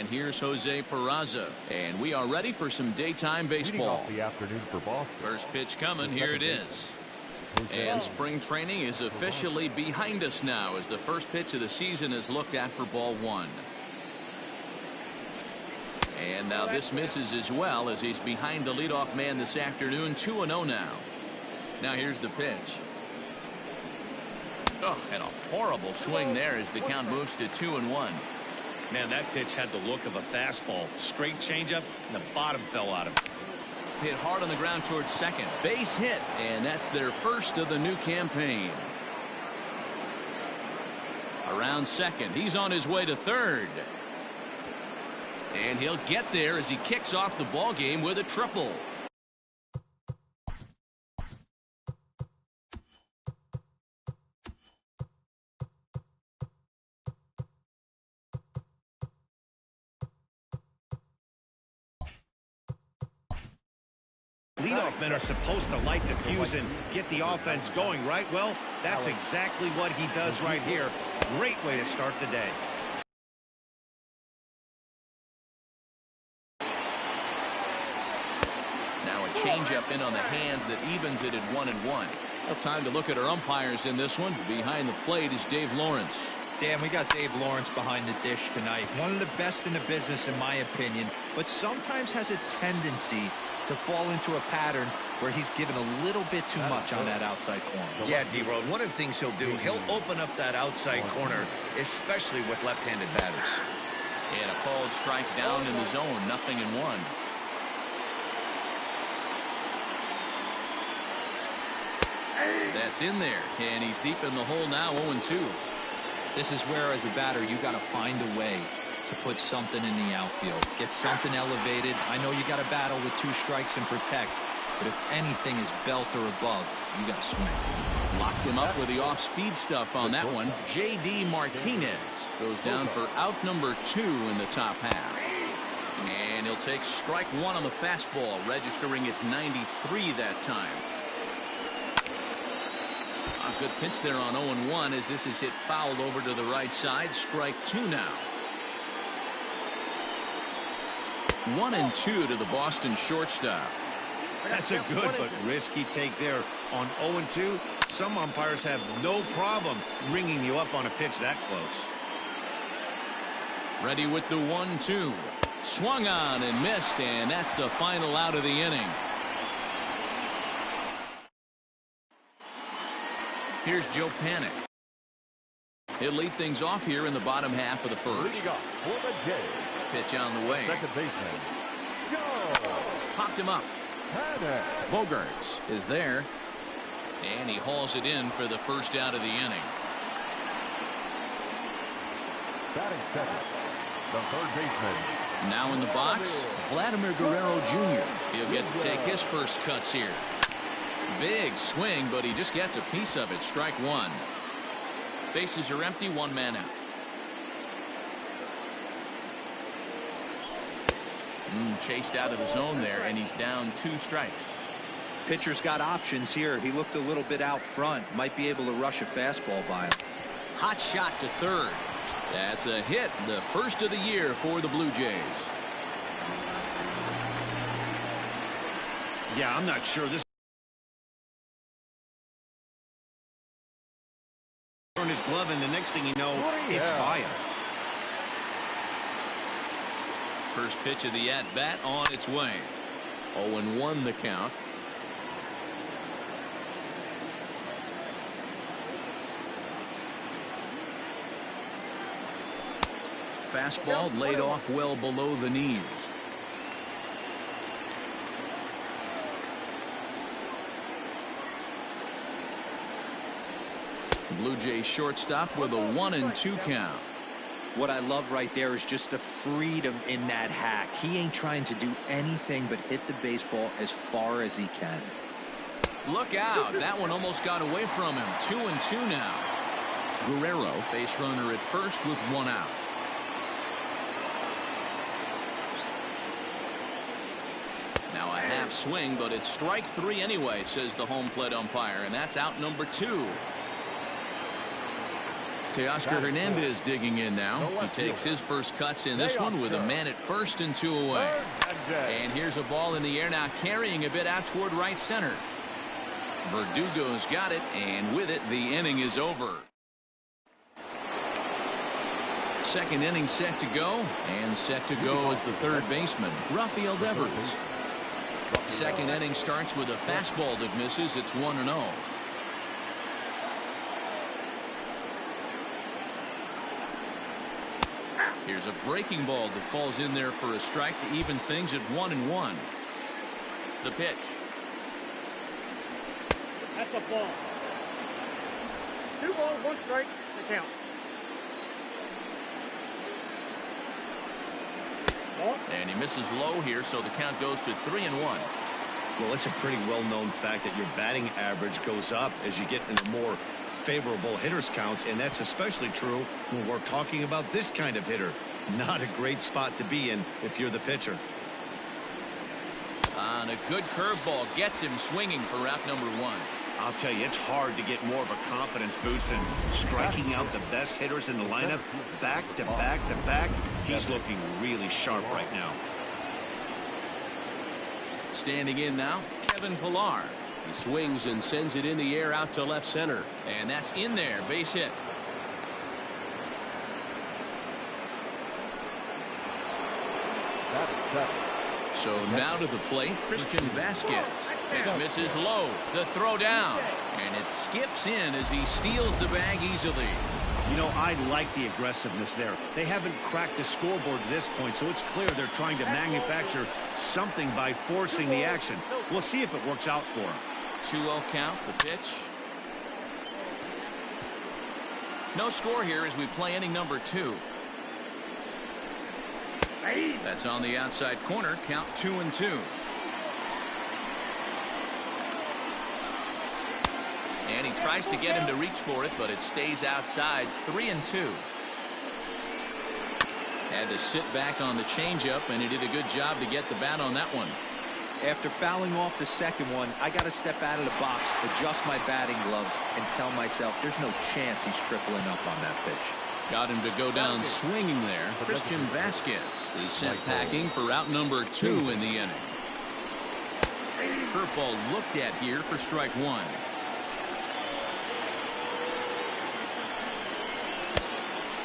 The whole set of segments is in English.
And here's Jose Peraza. And we are ready for some daytime baseball. The afternoon for Boston. First pitch coming. Here it is. And spring training is officially behind us now as the first pitch of the season is looked at for ball one. And now this misses as well as he's behind the leadoff man this afternoon. 2-0 now. Now here's the pitch. Oh, and a horrible swing there as the count moves to 2-1. Man, that pitch had the look of a fastball. Straight changeup, and the bottom fell out of it. Hit hard on the ground towards second. Base hit, and that's their first of the new campaign. Around second, he's on his way to third. And he'll get there as he kicks off the ball game with a triple. Leadoff men are supposed to light the fuse and get the offense going, right? Well, that's exactly what he does right here. Great way to start the day. Now a changeup in on the hands that evens it at 1-1. Well, time to look at our umpires in this one. Behind the plate is Dave Lawrence. Dan, we got Dave Lawrence behind the dish tonight. One of the best in the business, in my opinion, but sometimes has a tendency to fall into a pattern where he's given a little bit too much on that outside corner. Yeah, D-Road, one of the things he'll do, he'll open up that outside corner, especially with left-handed batters. And a called strike down in the zone, 0-1. That's in there, and he's deep in the hole now, 0-2. This is where, as a batter, you got to find a way to put something in the outfield. Get something elevated. I know you got to battle with 2 strikes and protect, but if anything is belt or above, you got to swing. Locked him up with the off-speed stuff on that one. J.D. Martinez goes down for out number 2 in the top half. And he'll take strike 1 on the fastball, registering at 93 that time. A good pitch there on 0-1 as this is hit fouled over to the right side. Strike 2 now. 1-2 to the Boston shortstop. That's a good but risky take there on 0-2. Some umpires have no problem ringing you up on a pitch that close. Ready with the 1-2. Swung on and missed, and that's the final out of the inning. Here's Joe Panic. He'll lead things off here in the bottom half of the first. Pitch on the way. Second baseman. Popped him up. Bogarts is there. And he hauls it in for the first out of the inning. Batting second, the third baseman. Now in the box, Vladimir Guerrero Jr. He'll get to take his first cuts here. Big swing, but he just gets a piece of it. Strike 1. Bases are empty, 1 man out. Chased out of the zone there, and he's down 2 strikes. Pitcher's got options here. He looked a little bit out front. Might be able to rush a fastball by him. Hot shot to third. That's a hit, the first of the year for the Blue Jays. Yeah, I'm not sure this. On his glove, and the next thing you know, it's by him. First pitch of the at-bat on its way. 0-1 the count. Fastball laid off well below the knees. Blue Jays shortstop with a 1-2 count. What I love right there is just the freedom in that hack. He ain't trying to do anything but hit the baseball as far as he can. Look out. That one almost got away from him. 2-2 now. Guerrero, base runner at first with 1 out. Now a half swing, but it's strike 3 anyway, says the home plate umpire, and that's out number 2. Teoscar Hernandez digging in now. He takes his first cuts in this one with a man at first and 2 away. And here's a ball in the air now, carrying a bit out toward right center. Verdugo's got it, and with it, the inning is over. Second inning set to go, and set to go is the third baseman, Rafael Devers. Second inning starts with a fastball that misses. It's 1-0. Here's a breaking ball that falls in there for a strike to even things at 1-1. The pitch. That's a ball. 2 balls, 1 strike, the count. And he misses low here, so the count goes to 3-1. Well, it's a pretty well-known fact that your batting average goes up as you get into more favorable hitters counts, and that's especially true when we're talking about this kind of hitter. Not a great spot to be in if you're the pitcher. On a good curveball gets him swinging for out number 1. I'll tell you, it's hard to get more of a confidence boost than striking out the best hitters in the lineup back to back to back. He's looking really sharp right now. Standing in now, Kevin Pillar. He swings and sends it in the air out to left center. And that's in there, base hit. So now to the plate, Christian Vasquez. Pitch misses low. The throw down. And it skips in as he steals the bag easily. You know, I like the aggressiveness there. They haven't cracked the scoreboard at this point, so it's clear they're trying to manufacture something by forcing the action. We'll see if it works out for them. 2-0 count, the pitch. No score here as we play inning number 2. That's on the outside corner. Count 2-2. And he tries to get him to reach for it, but it stays outside. 3-2. Had to sit back on the changeup, and he did a good job to get the bat on that one. After fouling off the second one, I got to step out of the box, adjust my batting gloves, and tell myself there's no chance he's tripling up on that pitch. Got him to go down swinging there. Christian Vasquez is sent packing for out number 2 in the inning. Curveball looked at here for strike 1.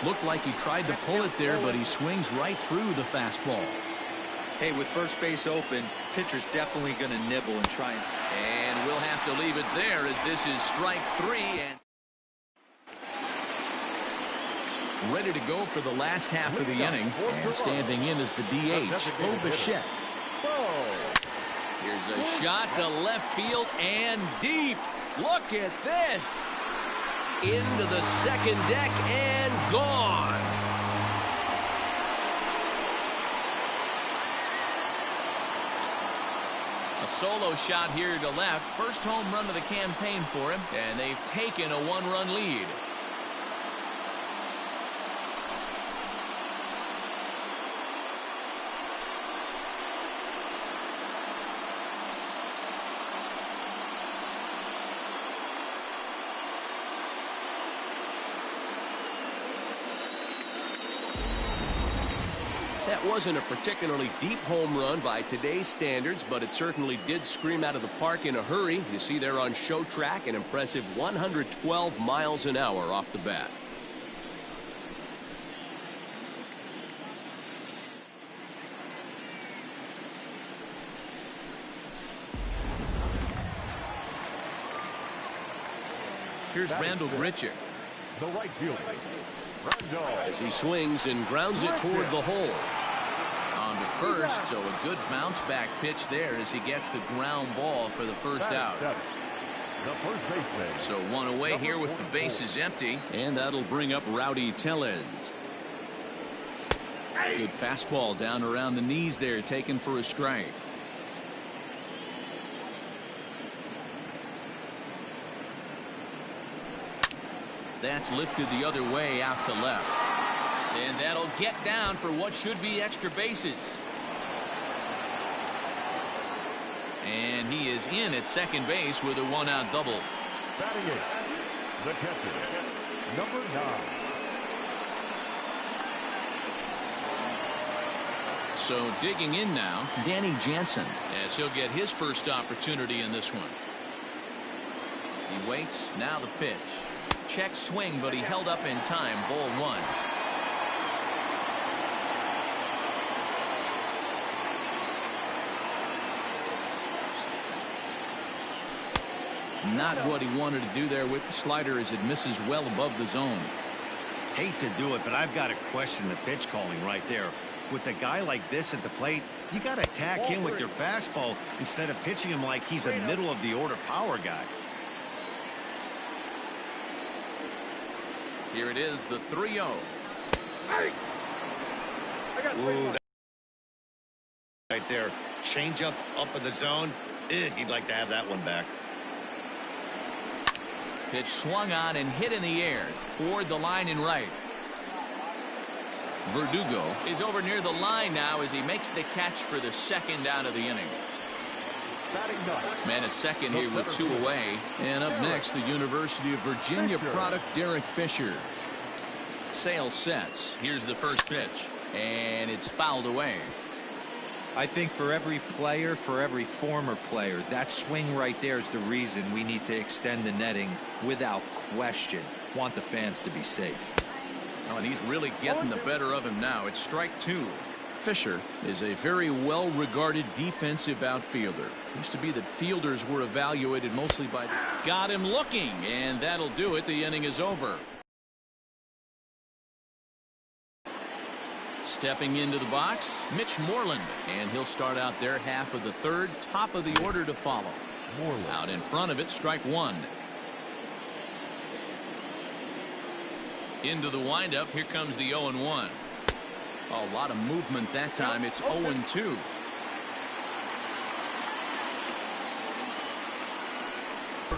Looked like he tried to pull it there, but he swings right through the fastball. Hey, with first base open, pitcher's definitely going to nibble and try and we'll have to leave it there as this is strike 3 and ready to go for the last half of the inning. And standing in is the DH, Bo Bichette. Here's a shot to left field and deep. Look at this. Into the second deck and gone. A solo shot here to left. First home run of the campaign for him, and they've taken a 1-run lead. That wasn't a particularly deep home run by today's standards, but it certainly did scream out of the park in a hurry. You see there on show track an impressive 112 miles an hour off the bat. Here's Randall Grichuk. The right fielder, As he swings and grounds it toward the hole. On to first, so a good bounce back pitch there as he gets the ground ball for the first out. The first baseman. So one away here with the bases empty, and that'll bring up Rowdy Tellez. Good fastball down around the knees there, taken for a strike. That's lifted the other way out to left. And that'll get down for what should be extra bases. And he is in at second base with a 1-out double. Batting it, the catcher, Number 9. So digging in now, Danny Jansen, as he'll get his first opportunity in this one. He waits. Now the pitch. Check swing, but he held up in time. Ball 1. Not what he wanted to do there with the slider as it misses well above the zone. Hate to do it, but I've got to question the pitch calling right there. With a guy like this at the plate, you got to attack him with your fastball instead of pitching him like he's a middle of the order power guy. Here it is, the 3-0. Ooh, right there. Change up in the zone. He'd like to have that one back. Pitch swung on and hit in the air toward the line and right. Verdugo is over near the line now as he makes the catch for the second out of the inning. Man at second here with 2 away. And up next, the University of Virginia product, Derek Fisher. Sale sets. Here's the first pitch. And it's fouled away. I think for every player, for every former player, that swing right there is the reason we need to extend the netting without question. Want the fans to be safe. Oh, and he's really getting the better of him now. It's strike 2. Fisher is a very well-regarded defensive outfielder. Used to be that fielders were evaluated mostly by... Got him looking, and that'll do it. The inning is over. Stepping into the box, Mitch Moreland, and he'll start out their half of the third. Top of the order to follow. Moreland. Out in front of it, strike 1. Into the windup. Here comes the 0-1. A lot of movement that time. It's 0-2.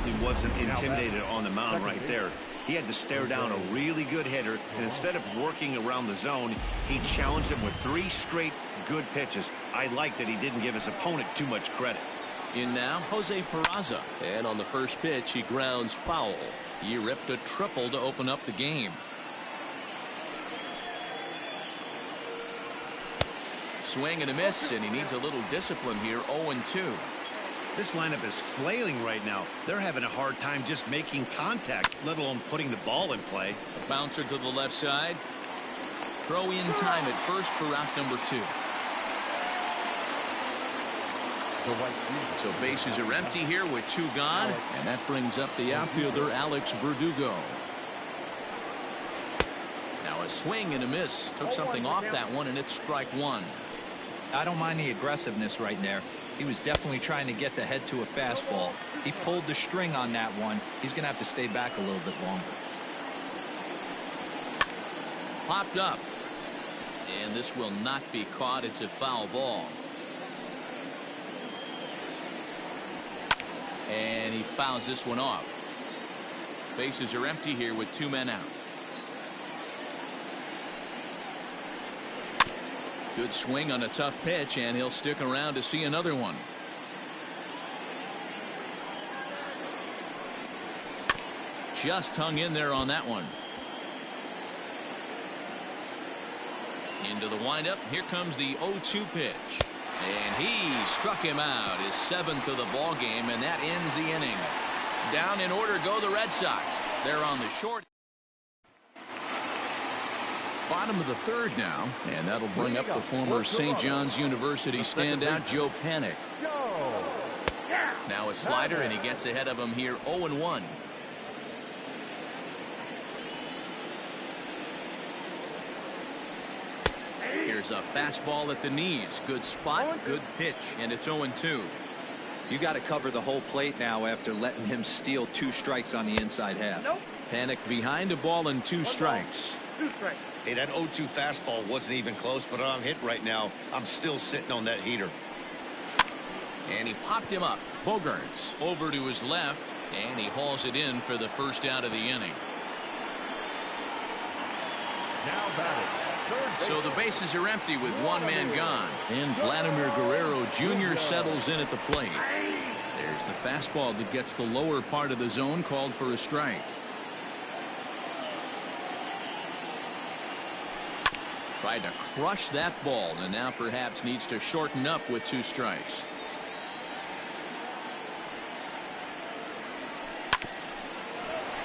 He wasn't intimidated on the mound right there. He had to stare down a really good hitter, and instead of working around the zone, he challenged him with 3 straight good pitches. I like that he didn't give his opponent too much credit. In now, Jose Peraza. And on the first pitch, he grounds foul. He ripped a triple to open up the game. Swing and a miss, and he needs a little discipline here. 0-2. This lineup is flailing right now. They're having a hard time just making contact, let alone putting the ball in play. A bouncer to the left side. Throw in time at first for out number 2. So bases are empty here with 2 gone, and that brings up the outfielder Alex Verdugo. Now a swing and a miss. Took something off that one, and it's strike 1. I don't mind the aggressiveness right there. He was definitely trying to get the head to a fastball. He pulled the string on that one. He's going to have to stay back a little bit longer. Popped up. And this will not be caught. It's a foul ball. And he fouls this one off. Bases are empty here with 2 men out. Good swing on a tough pitch, and he'll stick around to see another one. Just hung in there on that one. Into the windup. Here comes the 0-2 pitch. And he struck him out, his 7th of the ball game, and that ends the inning. Down in order go the Red Sox. They're on the short. Bottom of the third now, and that'll bring up the former St. John's University standout Joe Panik. Now a slider, and he gets ahead of him here. 0-1. Here's a fastball at the knees. Good spot, good pitch, and it's 0-2. You got to cover the whole plate now after letting him steal 2 strikes on the inside half. Panik behind a ball and 2 strikes. 2 strikes. Hey, that 0-2 fastball wasn't even close, but I'm hit right now. I'm still sitting on that heater. And he popped him up. Bogarts over to his left, and he hauls it in for the first out of the inning. Now batting. So the bases are empty with 1 man gone. And Vladimir Guerrero Jr. settles in at the plate. There's the fastball that gets the lower part of the zone, called for a strike. Tried to crush that ball, and now perhaps needs to shorten up with 2 strikes.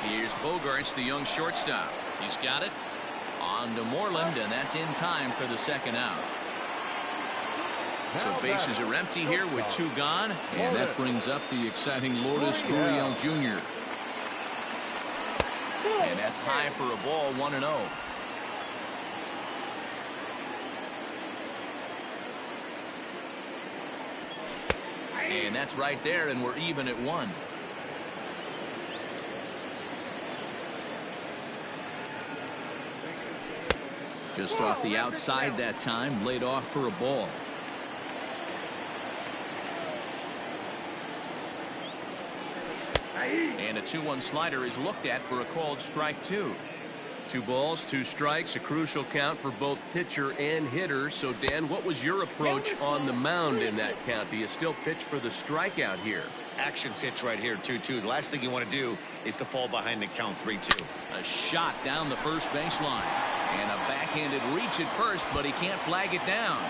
Here's Bogarts, the young shortstop. He's got it. On to Moreland, and that's in time for the 2nd out. So bases are empty here with 2 gone, and that brings up the exciting Lourdes Gurriel Jr. And that's high for a ball, 1-0. And that's right there, and we're even at 1. Just off the outside that time, laid off for a ball. And a 2-1 slider is looked at for a called strike 2. 2 balls, 2 strikes, a crucial count for both pitcher and hitter. So, Dan, what was your approach on the mound in that count? Do you still pitch for the strikeout here? Action pitch right here, 2-2. The last thing you want to do is to fall behind the count 3-2. A shot down the first baseline. And a backhanded reach at first, but he can't flag it down.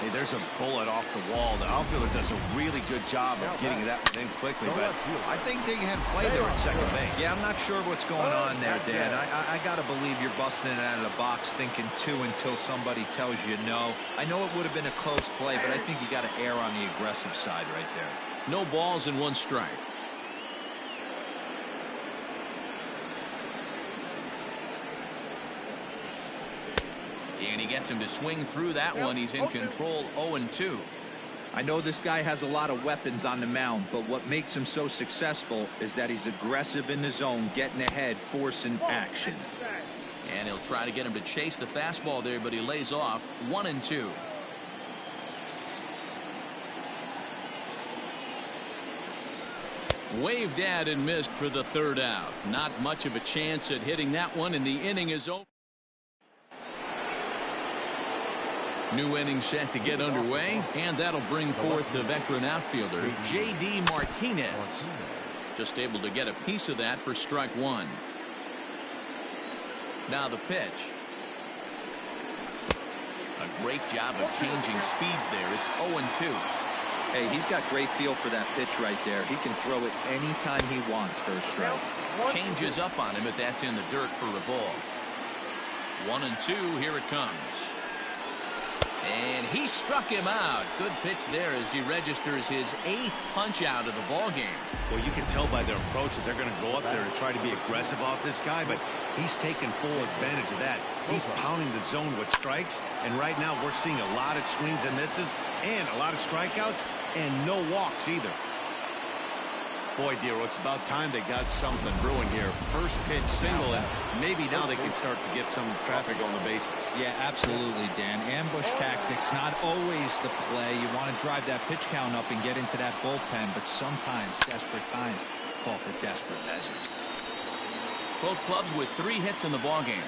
Hey, there's a bullet off the wall. The outfielder does a really good job of getting that one in quickly, but I think they had play there at second base. Yeah, I'm not sure what's going on there, Dan. I got to believe you're busting it out of the box thinking 2 until somebody tells you no. I know it would have been a close play, but I think you got to err on the aggressive side right there. No balls and 1 strike. And he gets him to swing through that one. He's in control, 0-2. I know this guy has a lot of weapons on the mound, but what makes him so successful is that he's aggressive in the zone, getting ahead, forcing action. And he'll try to get him to chase the fastball there, but he lays off, 1-2. Waved at and missed for the 3rd out. Not much of a chance at hitting that one, and the inning is over. New inning set to get underway, and that'll bring forth the veteran outfielder, J.D. Martinez. Just able to get a piece of that for strike 1. Now the pitch. A great job of changing speeds there. It's 0-2. Hey, he's got great feel for that pitch right there. He can throw it anytime he wants for a strike. Changes up on him, but that's in the dirt for a ball. 1-2, here it comes. And he struck him out. Good pitch there as he registers his 8th punch out of the ball game. Well, you can tell by their approach that they're going to go up there and try to be aggressive off this guy, but he's taking full advantage of that. He's pounding the zone with strikes, and right now we're seeing a lot of swings and misses and a lot of strikeouts and no walks either. Boy, Dero, it's about time they got something brewing here. First pitch single, and maybe now they can start to get some traffic on the bases. Yeah, absolutely, Dan. Ambush tactics, not always the play. You want to drive that pitch count up and get into that bullpen, but sometimes desperate times call for desperate measures. Both clubs with 3 hits in the ball game.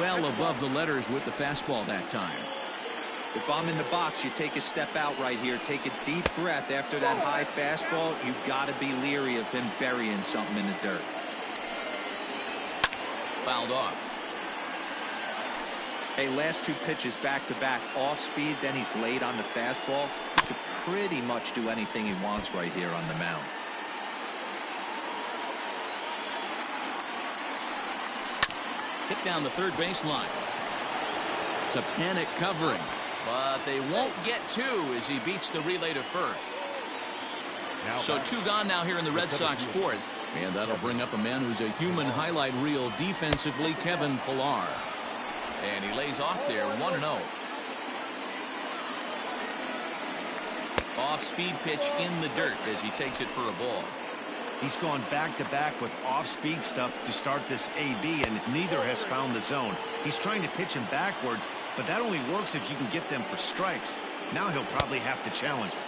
Well above the letters with the fastball that time. If I'm in the box, you take a step out right here. Take a deep breath after that high fastball. You got to be leery of him burying something in the dirt. Fouled off. Hey, last 2 pitches back-to-back off speed, then he's laid on the fastball. He could pretty much do anything he wants right here on the mound. Hit down the third baseline. To panic covering. But they won't get 2 as he beats the relay to first. So 2 gone now here in the Red Sox 4th. And that'll bring up a man who's a human highlight reel defensively, Kevin Pillar. And he lays off there, 1-0. Off-speed pitch in the dirt as he takes it for a ball. He's gone back-to-back with off-speed stuff to start this AB, and neither has found the zone. He's trying to pitch him backwards, but that only works if you can get them for strikes. Now he'll probably have to challenge it.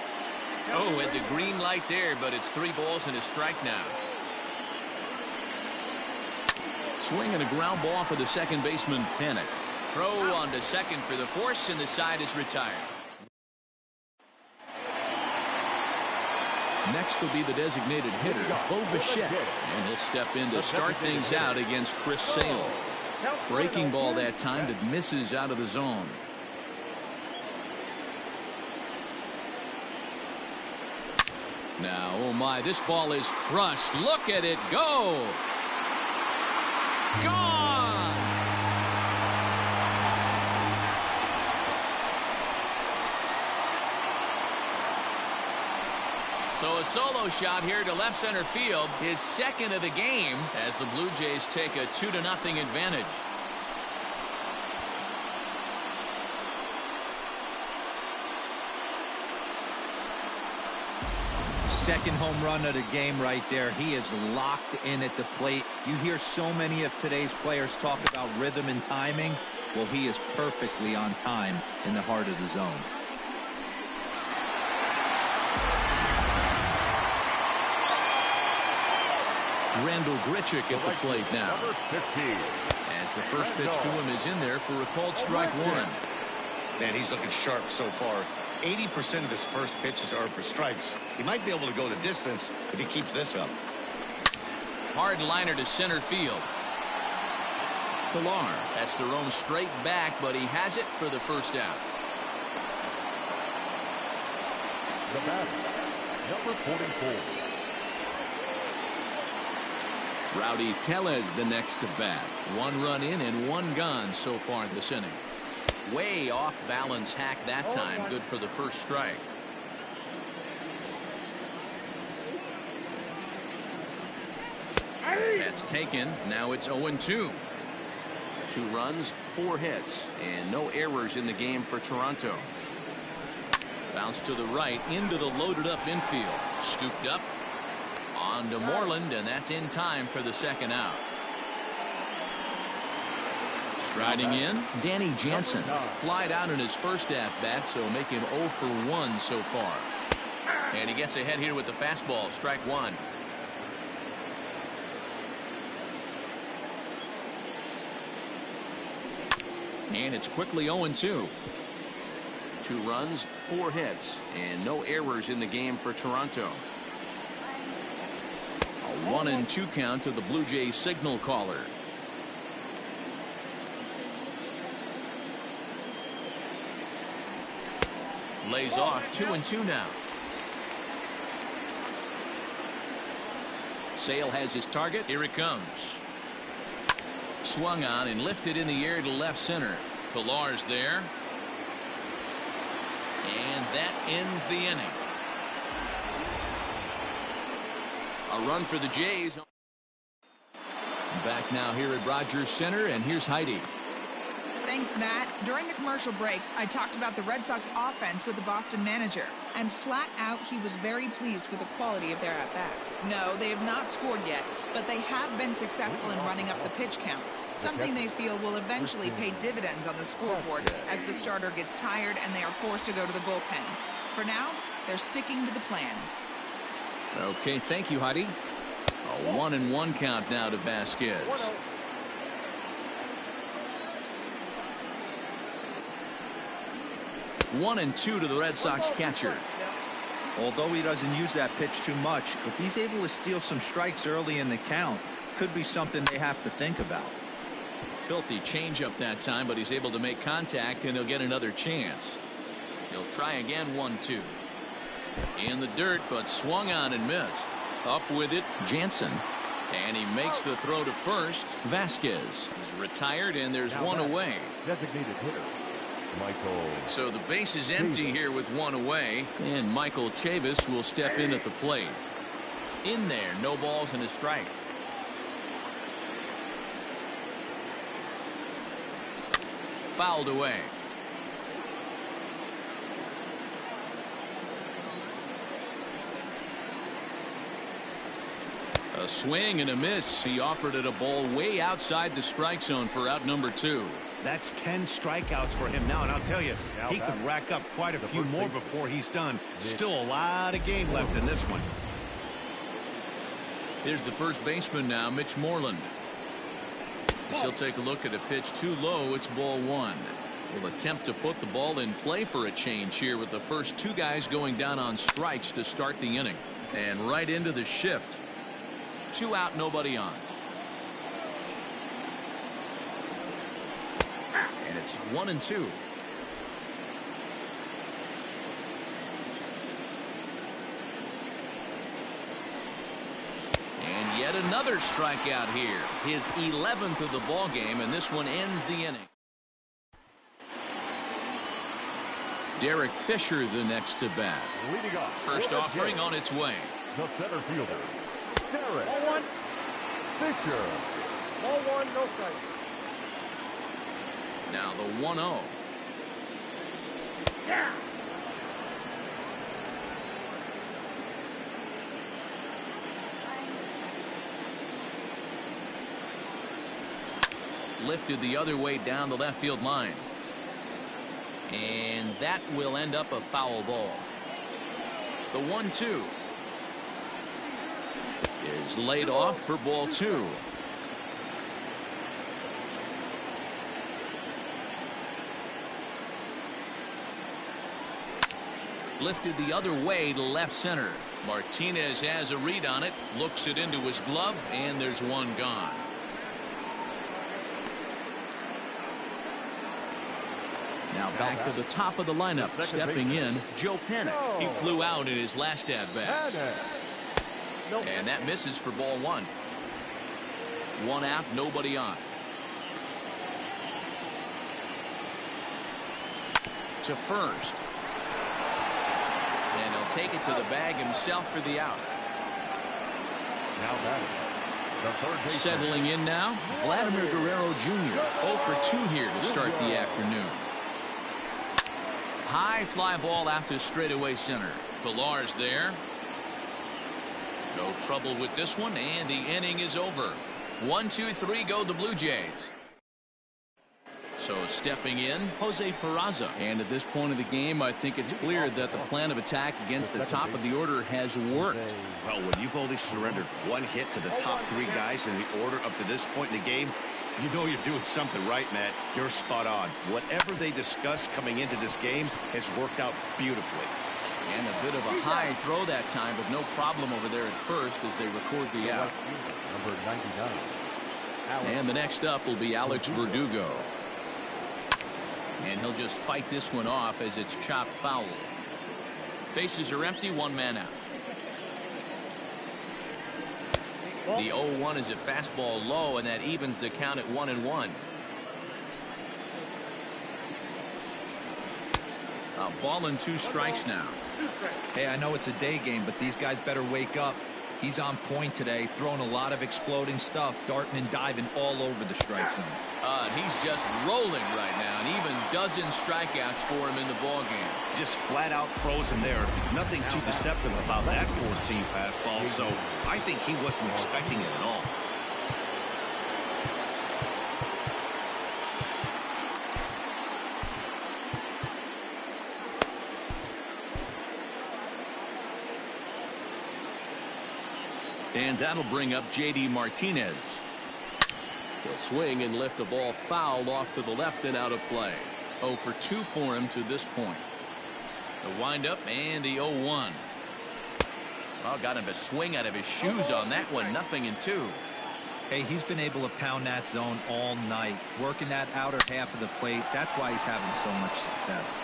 Oh, at the green light there, but it's 3 balls and a strike now. Swing and a ground ball for the second baseman, Panic. Throw on to second for the force, and the side is retired. Next will be the designated hitter, bluejay, and he'll step in to start things out against Chris Sale. Breaking ball that time that misses out of the zone. Now, oh my, this ball is crushed. Look at it go. Gone. So a solo shot here to left center field, his second of the game, as the Blue Jays take a 2-0 advantage. Second home run of the game right there. He is locked in at the plate. You hear so many of today's players talk about rhythm and timing. Well, he is perfectly on time in the heart of the zone. Randall Grichuk at the plate now. As the first pitch to him is in there for a called strike one. Man, he's looking sharp so far. 80% of his first pitches are for strikes. He might be able to go the distance if he keeps this up. Hard liner to center field. Pilar has to roam straight back, but he has it for the first out. The batter, number 44. Rowdy Tellez the next to bat. One run in and one gone so far this inning. Way off balance hack that time. Good for the first strike. That's taken. Now it's 0-2. 2 runs, 4 hits, and no errors in the game for Toronto. Bounce to the right into the loaded up infield. Scooped up. On to Moreland, and that's in time for the second out. Striding in, Danny Jansen. Flied out in his first at-bat, so making 0 for 1 so far. And he gets ahead here with the fastball, strike one. And it's quickly 0-2. 2 runs, 4 hits, and no errors in the game for Toronto. A 1-2 count to the Blue Jays signal caller. Lays off 2-2 now. Sale has his target. Here it comes. Swung on and lifted in the air to left center. Pilar's there. And that ends the inning. A run for the Jays. Back now here at Rogers Center, and here's Heidi. Thanks, Matt. During the commercial break, I talked about the Red Sox offense with the Boston manager, and flat out he was very pleased with the quality of their at-bats. No, they have not scored yet, but they have been successful in running up the pitch count, something they feel will eventually pay dividends on the scoreboard as the starter gets tired and they are forced to go to the bullpen. For now, they're sticking to the plan. Okay, thank you, Heidi. A 1-1 count now to Vasquez. 1-2 to the Red Sox catcher. Although he doesn't use that pitch too much, if he's able to steal some strikes early in the count, could be something they have to think about. Filthy changeup that time, but he's able to make contact, and he'll get another chance. He'll try again. 1-2. In the dirt, but swung on and missed. Up with it, Jansen. And he makes the throw to first. Vasquez is retired, and there's one away. Designated hitter, Michael. So the base is empty here with one away, and Michael Chavis will step in at the plate. In there, no balls and a strike. Fouled away. A swing and a miss. He offered it a ball way outside the strike zone for out number 2. That's 10 strikeouts for him now, and I'll tell you, he could rack up quite a few more before he's done. Still a lot of game left in this one. Here's the first baseman now, Mitch Moreland. He'll take a look at a pitch too low. It's ball 1. He'll attempt to put the ball in play for a change here with the first 2 guys going down on strikes to start the inning. And right into the shift. 2 out, nobody on. And it's 1-2. And yet another strikeout here. His 11th of the ball game, and this one ends the inning. Derek Fisher the next to bat. Leading off. First offering on its way. The center fielder, Derek Ball one. Fisher. Ball one, no strike. Now the 1-0. Yeah. Lifted the other way down the left field line. And that will end up a foul ball. The 1-2 is laid off for ball 2. Lifted the other way to left center. Martinez has a read on it, looks it into his glove, and there's one gone. Now back to the top of the lineup, stepping in, Joe Panic. He flew out in his last at-bat. And that misses for ball 1. 1 out, nobody on. To first. And he'll take it to the bag himself for the out. Now batting. The third baseman. Settling in now, Vladimir Guerrero Jr. 0 for 2 here to start the afternoon. High fly ball out to straightaway center. Pilar's there. No trouble with this one, and the inning is over. 1, 2, 3 go the Blue Jays. So stepping in, Jose Peraza. And at this point of the game, I think it's clear that the plan of attack against the top of the order has worked. Well, when you've only surrendered 1 hit to the top 3 guys in the order up to this point in the game, you know you're doing something right, Matt. You're spot on. Whatever they discussed coming into this game has worked out beautifully. And a bit of a high throw that time, but no problem over there at first as they record the out. Number 99. And the next up will be Alex Verdugo. And he'll just fight this one off as it's chopped foul. Bases are empty, 1 man out. The 0-1 is a fastball low, and that evens the count at 1-1. A ball and 2 strikes now. Hey, I know it's a day game, but these guys better wake up. He's on point today, throwing a lot of exploding stuff, darting and diving all over the strike zone. He's just rolling right now, and even dozen strikeouts for him in the ball game. Just flat out frozen there. Nothing too deceptive about that 4-seam fastball, so I think he wasn't expecting it at all. And that'll bring up J.D. Martinez. He'll swing and lift a ball foul off to the left and out of play. 0 for 2 for him to this point. The windup and the 0-1. Well, got him a swing out of his shoes on that one. 0-2. Hey, he's been able to pound that zone all night, working that outer half of the plate. That's why he's having so much success.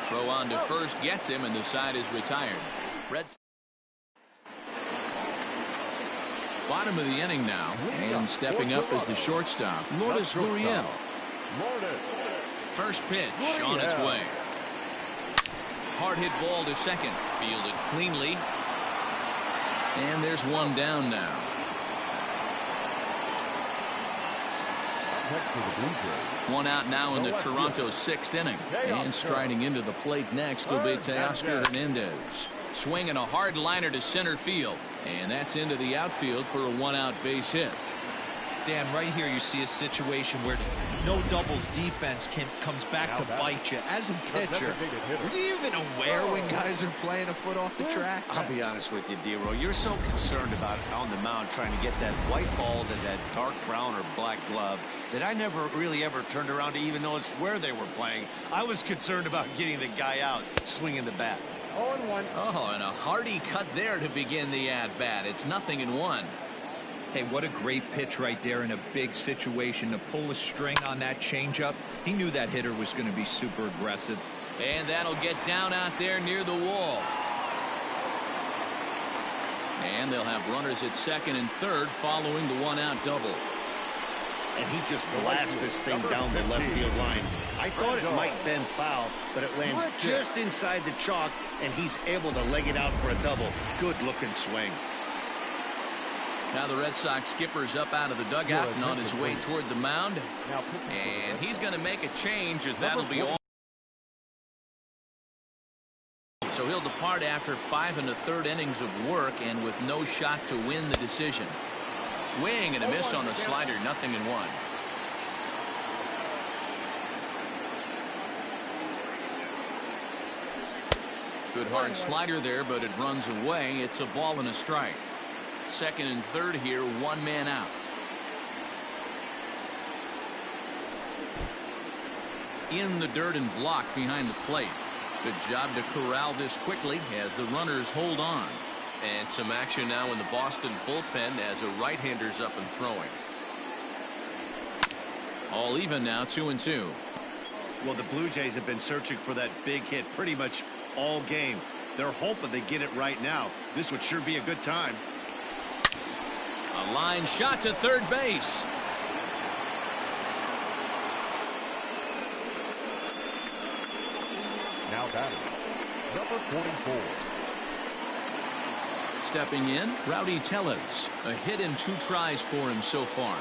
Throw on to first gets him, and the side is retired. Reds. Bottom of the inning now, and stepping up as the shortstop, Lourdes Gurriel. First pitch on its way. Hard hit ball to second, fielded cleanly, and there's one down now. One out now in the Toronto 6th inning, and striding into the plate next will be Teoscar Hernandez. Swinging a hard liner to center field, and that's into the outfield for a 1-out base hit. Dan, right here you see a situation where no doubles defense comes back to bite you. As a pitcher, are you even aware when guys are playing a foot off the track? I'll be honest with you, D-Roll. You're so concerned about on the mound trying to get that white ball to that dark brown or black glove that I never really ever turned around to even notice where they were playing. I was concerned about getting the guy out swinging the bat. 0-1. Oh, and a hearty cut there to begin the at-bat. It's 0-1. Hey, what a great pitch right there in a big situation to pull a string on that changeup. He knew that hitter was going to be super aggressive. And that'll get down out there near the wall. And they'll have runners at second and third following the one-out double. And he just blasts this thing down the left field line. I thought it might bend foul, but it lands just inside the chalk, and he's able to leg it out for a double. Good-looking swing. Now the Red Sox skipper's up out of the dugout and on his way toward the mound. And he's going to make a change, as that'll be all. So he'll depart after 5 1/3 innings of work and with no shot to win the decision. Swing and a miss on the slider, 0-1. Good hard slider there, but it runs away. It's a ball and a strike. Second and third here, one man out. In the dirt and blocked behind the plate. Good job to corral this quickly as the runners hold on. And some action now in the Boston bullpen as a right-hander's up and throwing. All even now, 2-2. Well, the Blue Jays have been searching for that big hit pretty much all game. They're hoping they get it right now. This would sure be a good time. A line shot to third base. Now batting, number 44. Stepping in, Rowdy Tellez. A hit in 2 tries for him so far.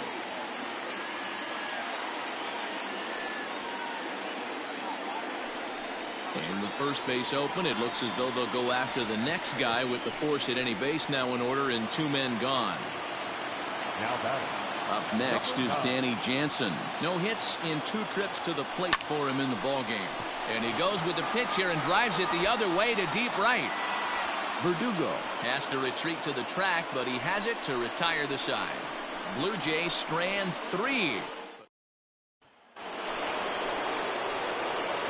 And with first base open, it looks as though they'll go after the next guy with the force at any base now in order and 2 men gone. Now batting. Up next is Danny Jansen. No hits in 2 trips to the plate for him in the ballgame. And he goes with the pitch here and drives it the other way to deep right. Verdugo has to retreat to the track, but he has it to retire the side. Blue Jays strand 3.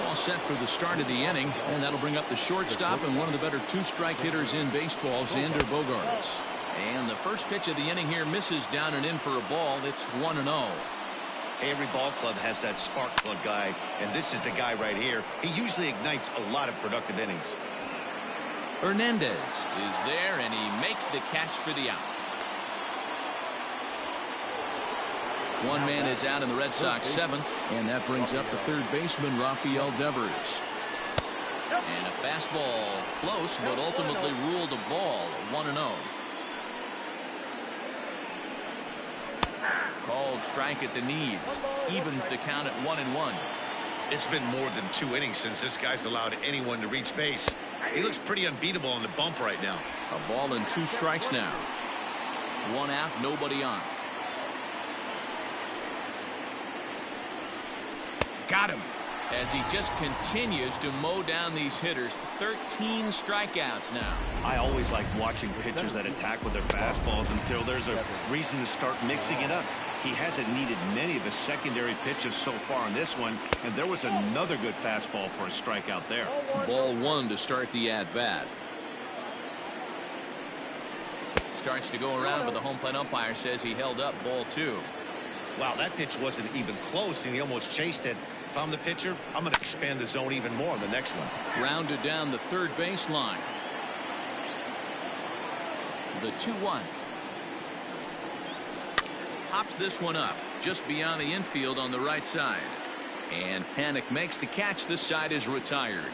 All set for the start of the inning, and that'll bring up the shortstop and one of the better 2-strike hitters in baseball, Xander Bogaerts. And the first pitch of the inning here misses down and in for a ball. It's 1-0. Every ball club has that spark plug guy, and this is the guy right here. He usually ignites a lot of productive innings. Hernandez is there, and he makes the catch for the out. One man is out in the Red Sox 7th, and that brings up the third baseman, Rafael Devers. And a fastball close, but ultimately ruled a ball, 1-0. Called strike at the knees. Evens the count at 1-1. It's been more than 2 innings since this guy's allowed anyone to reach base. He looks pretty unbeatable on the bump right now. A ball and 2 strikes now. 1 out, nobody on. Got him. As he just continues to mow down these hitters. 13 strikeouts now. I always like watching pitchers that attack with their fastballs until there's a reason to start mixing it up. He hasn't needed many of the secondary pitches so far in this one, and there was another good fastball for a strikeout there. Ball 1 to start the at-bat. Starts to go around, but the home plate umpire says he held up ball 2. Wow, that pitch wasn't even close, and he almost chased it. If I'm the pitcher, I'm going to expand the zone even more on the next one. Rounded down the third baseline. The 2-1. Pops this one up just beyond the infield on the right side. And Panic makes the catch. This side is retired.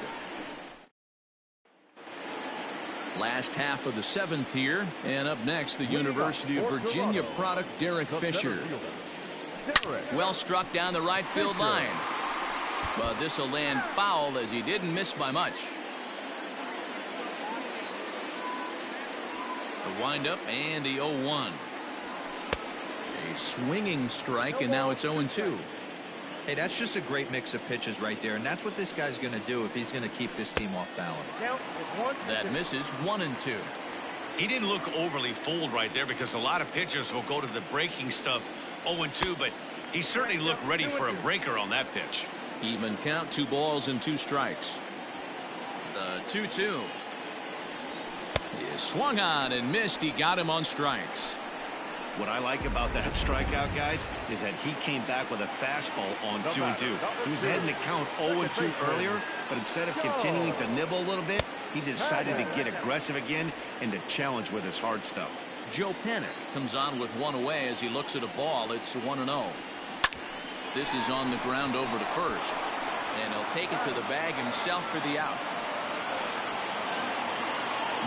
Last half of the 7th here. And up next, the University of Virginia product, Derek Fisher. Well struck down the right field line. But this will land foul as he didn't miss by much. The windup and the 0-1. A swinging strike, and now it's 0-2. Hey, that's just a great mix of pitches right there, and that's what this guy's going to do if he's going to keep this team off balance. That misses 1-2. He didn't look overly fooled right there because a lot of pitchers will go to the breaking stuff 0-2, but he certainly looked ready for a breaker on that pitch. Even count, 2 balls and 2 strikes. The 2-2. He swung on and missed. He got him on strikes. What I like about that strikeout, guys, is that he came back with a fastball on 2-2. He was heading to count 0-2 earlier, but instead of continuing to nibble a little bit, he decided to get aggressive again and to challenge with his hard stuff. Joe Panic comes on with one away as he looks at a ball. It's 1-0. This is on the ground over to first, and he'll take it to the bag himself for the out.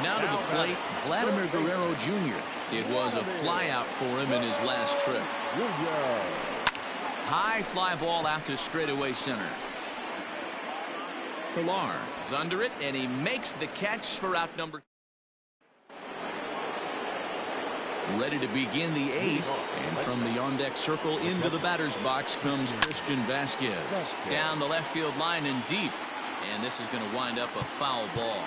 Now to the plate, Vladimir Guerrero Jr. It was a fly out for him in his last trip. High fly ball out to straightaway center. Pilar is under it, and he makes the catch for out number. Ready to begin the 8th, and from the on-deck circle into the batter's box comes Christian Vasquez. Down the left field line and deep, and this is going to wind up a foul ball.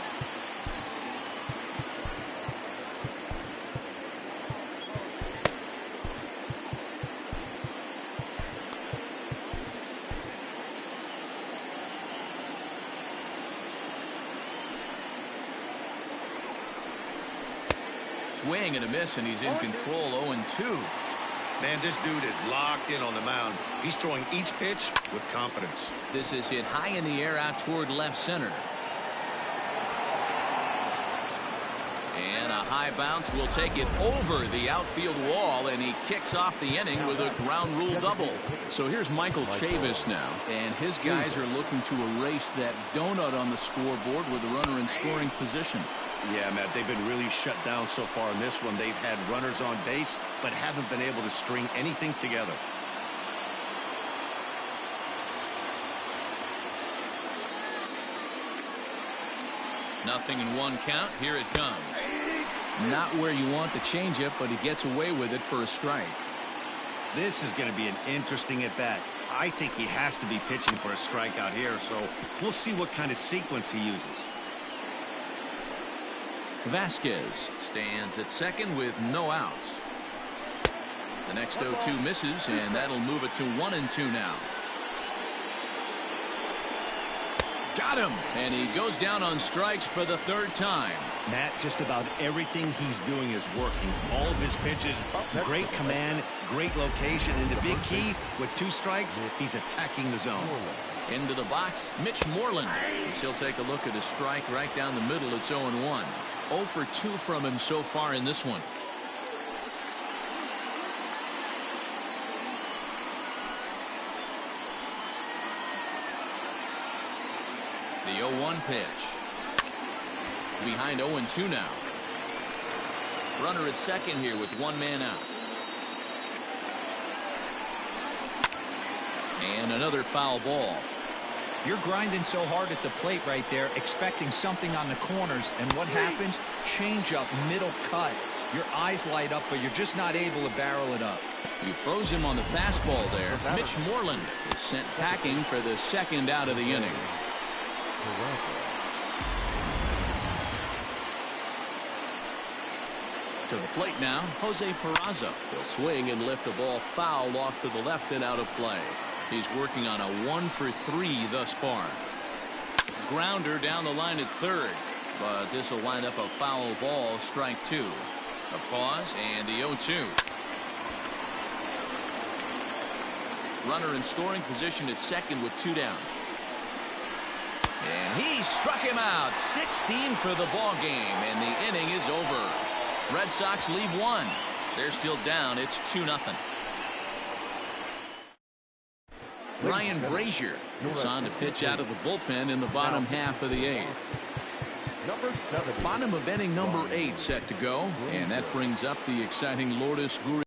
Swing and a miss, and he's in control. 0-2. Man, this dude is locked in on the mound. He's throwing each pitch with confidence. This is hit high in the air out toward left center. And a high bounce will take it over the outfield wall, and he kicks off the inning with a ground rule double. So here's Michael Chavis now, and his guys are looking to erase that donut on the scoreboard with a runner in scoring position. Yeah, Matt, they've been really shut down so far in this one. They've had runners on base, but haven't been able to string anything together. Nothing in one count. Here it comes. Not where you want the changeup, but he gets away with it for a strike. This is going to be an interesting at-bat. I think he has to be pitching for a strikeout here, so we'll see what kind of sequence he uses. Vasquez stands at second with no outs. The next 0-2 misses, and that'll move it to 1-2 now. Got him, and he goes down on strikes for the third time. Matt, just about everything he's doing is working. All of his pitches, great command, great location, and the big key, with 2 strikes, he's attacking the zone. Into the box, Mitch Moreland. He'll take a look at a strike right down the middle. It's 0-1. 0 for 2 from him so far in this one. The 0-1 pitch. Behind 0-2 now. Runner at second here with 1 man out. And another foul ball. You're grinding so hard at the plate right there, expecting something on the corners, and what happens? Change up, middle cut. Your eyes light up, but you're just not able to barrel it up. You froze him on the fastball there. Mitch Moreland is sent packing for the second out of the inning. To the plate now, Jose Peraza. He'll swing and lift the ball foul off to the left and out of play. He's working on a 1 for 3 thus far. Grounder down the line at third, but this will wind up a foul ball, strike 2. A pause and the 0-2. Runner in scoring position at second with 2 down. And he struck him out. 16 for the ball game, and the inning is over. Red Sox leave 1. They're still down. It's 2-0. Ryan Brazier is on to pitch out of the bullpen in the bottom half of the 8th. Bottom of inning number 8 set to go, and that brings up the exciting Lourdes Gurriel.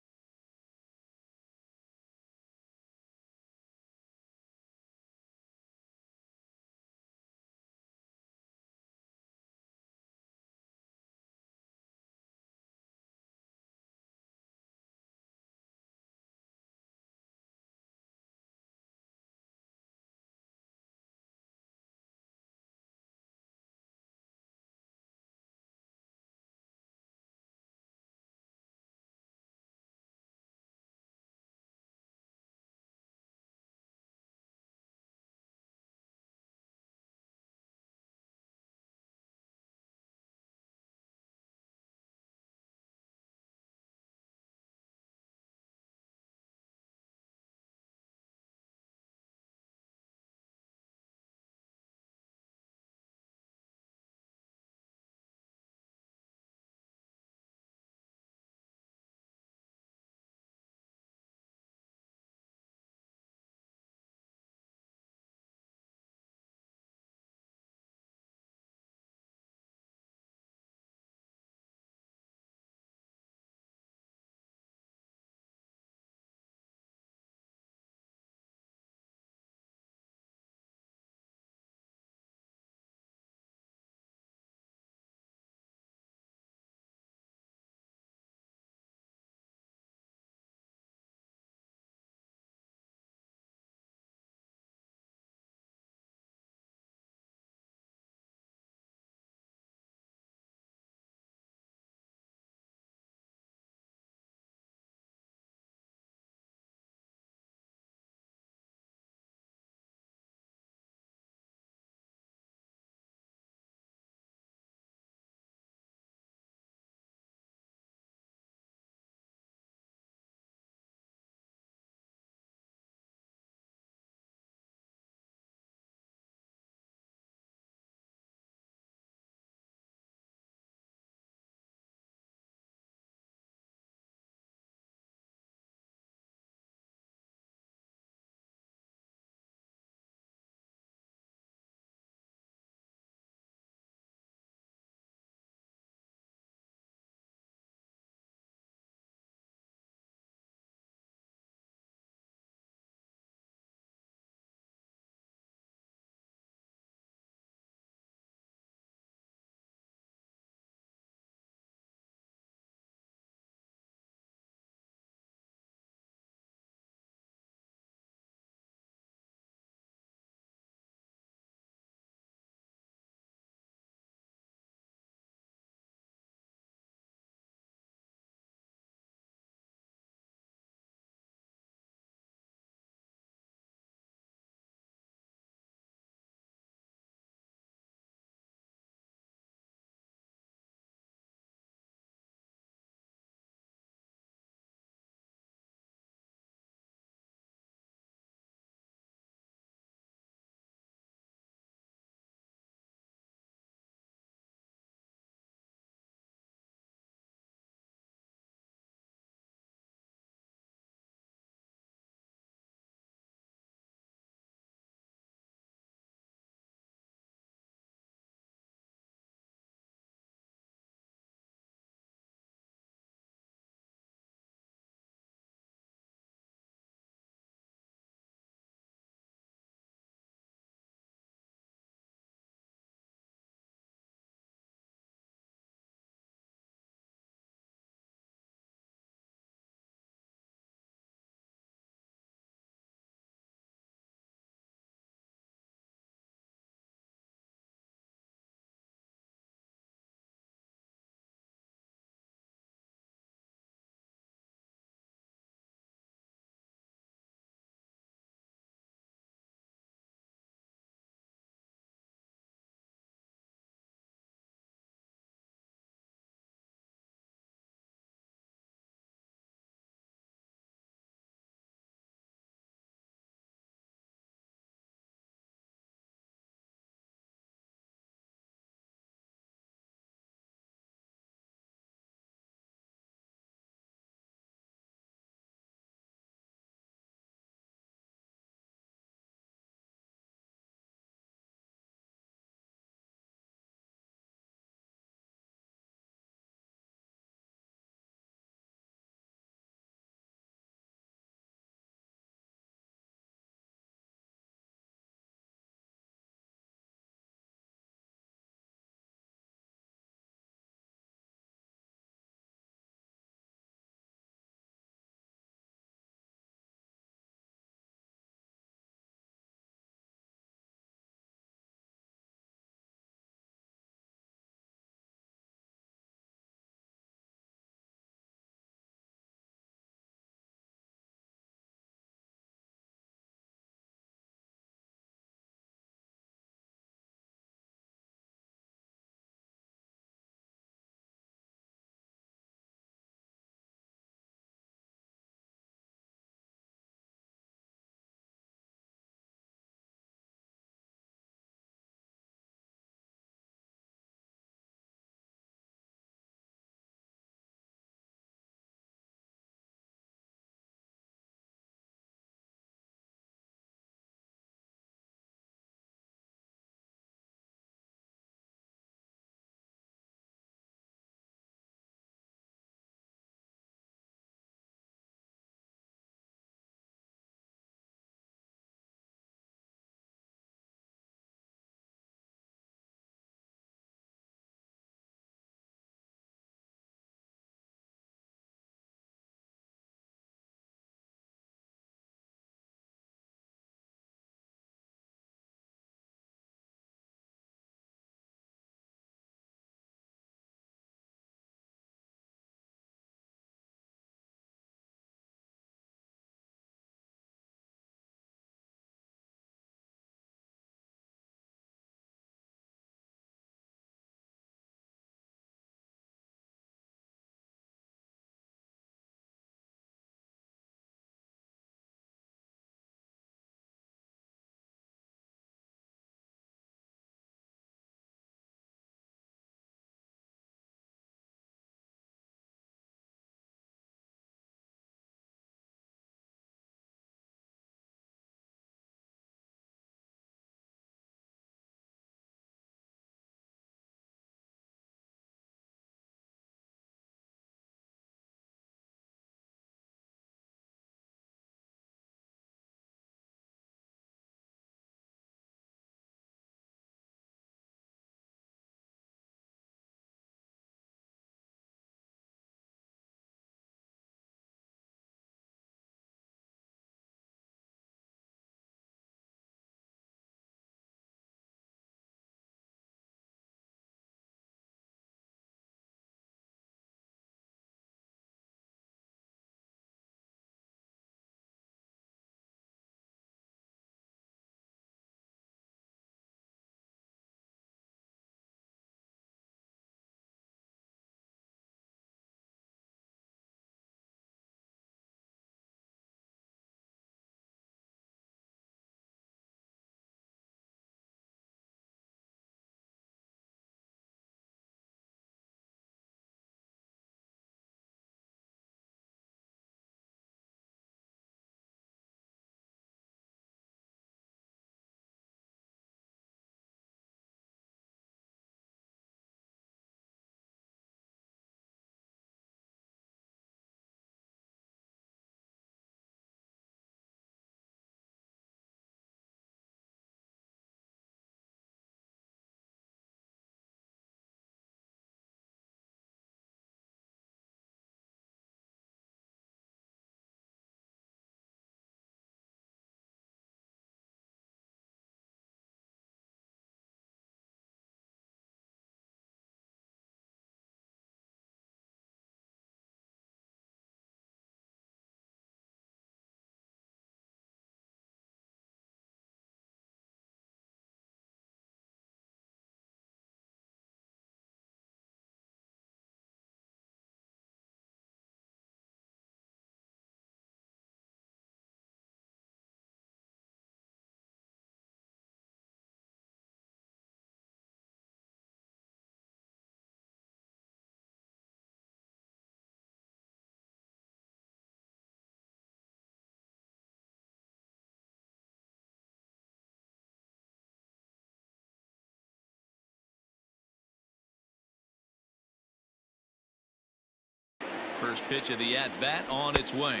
First pitch of the at-bat on its way.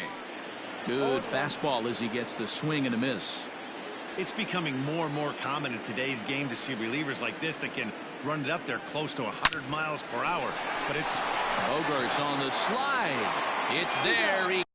Good fastball as he gets the swing and a miss. It's becoming more and more common in today's game to see relievers like this that can run it up there close to 100 miles per hour. But it's Bogarts on the slide. It's there. He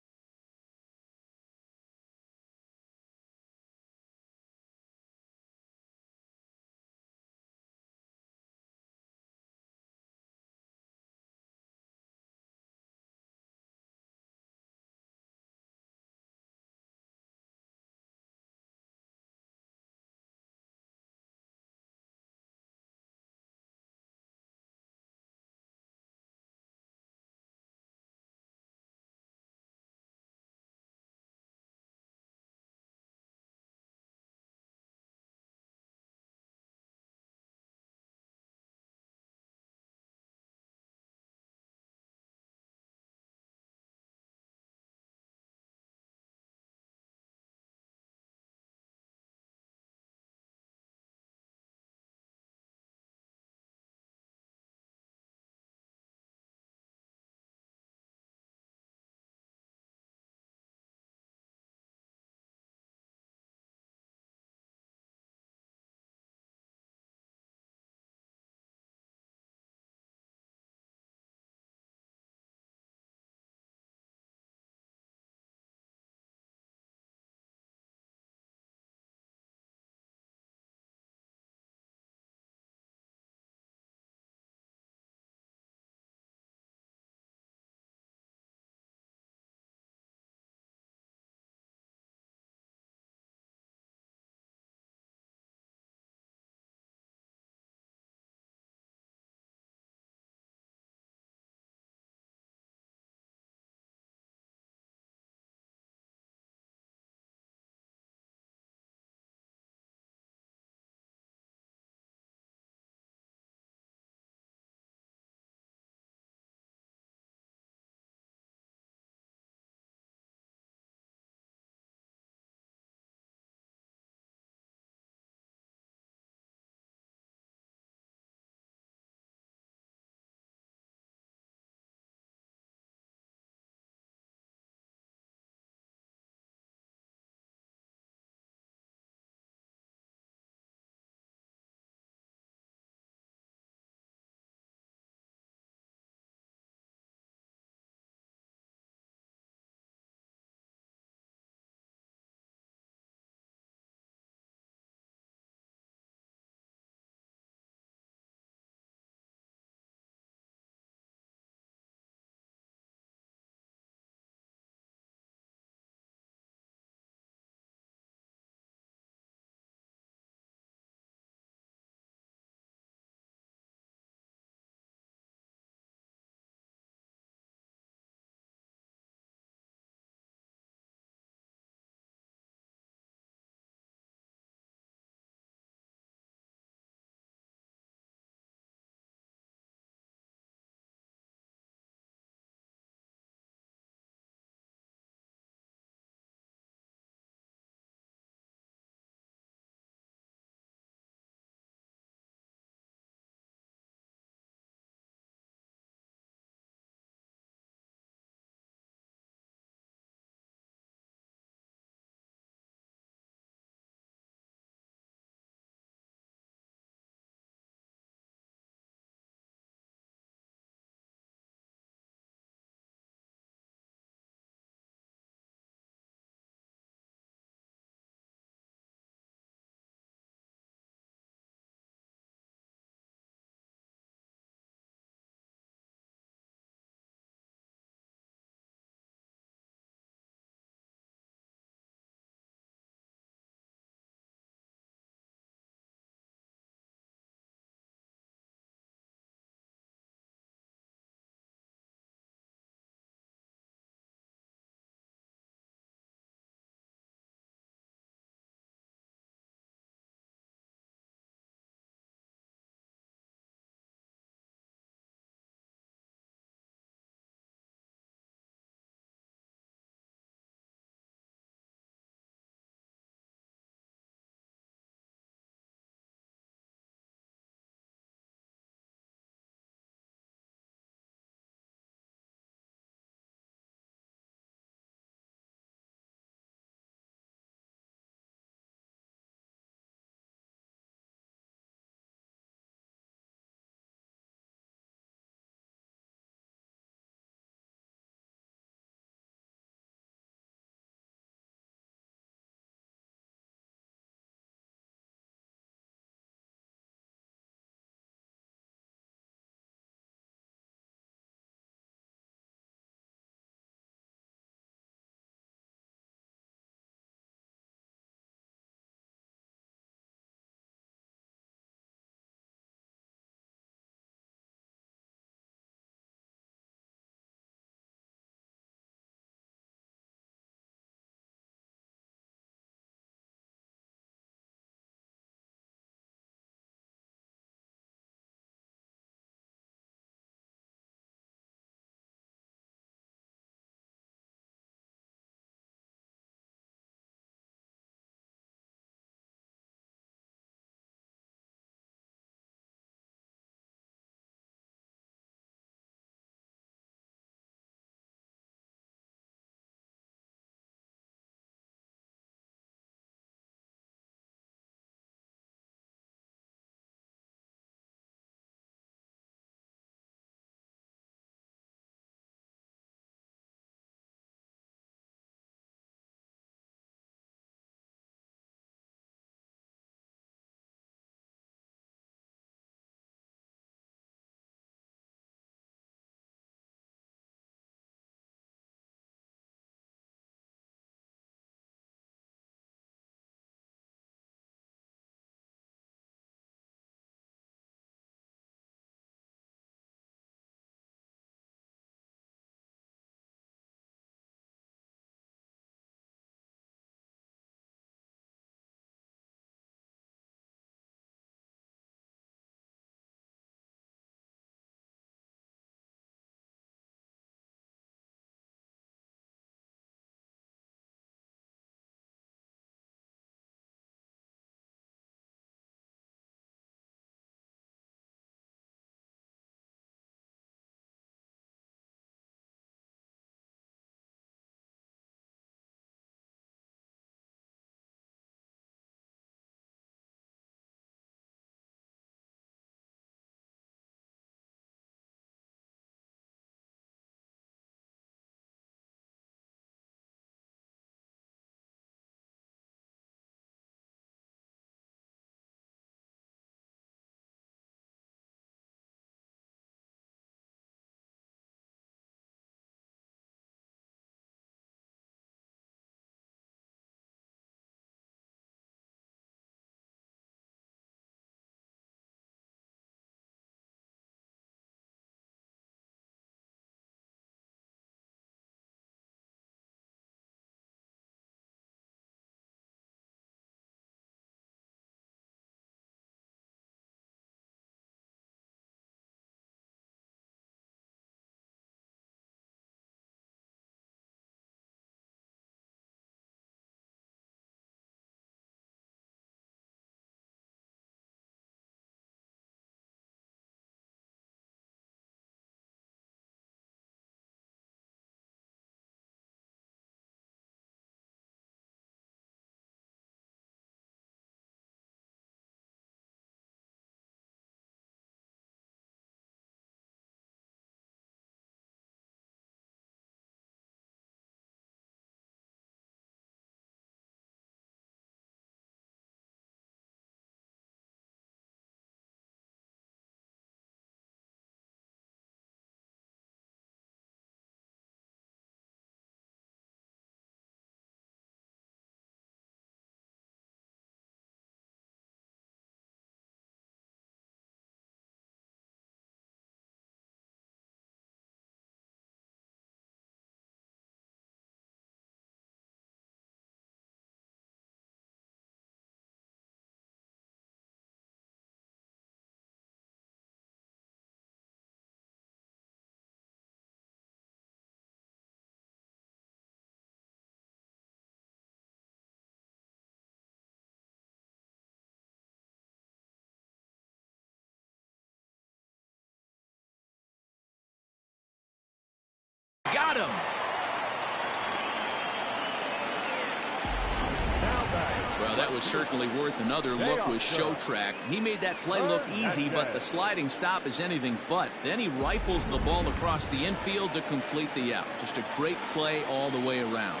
was certainly worth another look with Show Track. He made that play look easy, but the sliding stop is anything but. Then he rifles the ball across the infield to complete the out. Just a great play all the way around.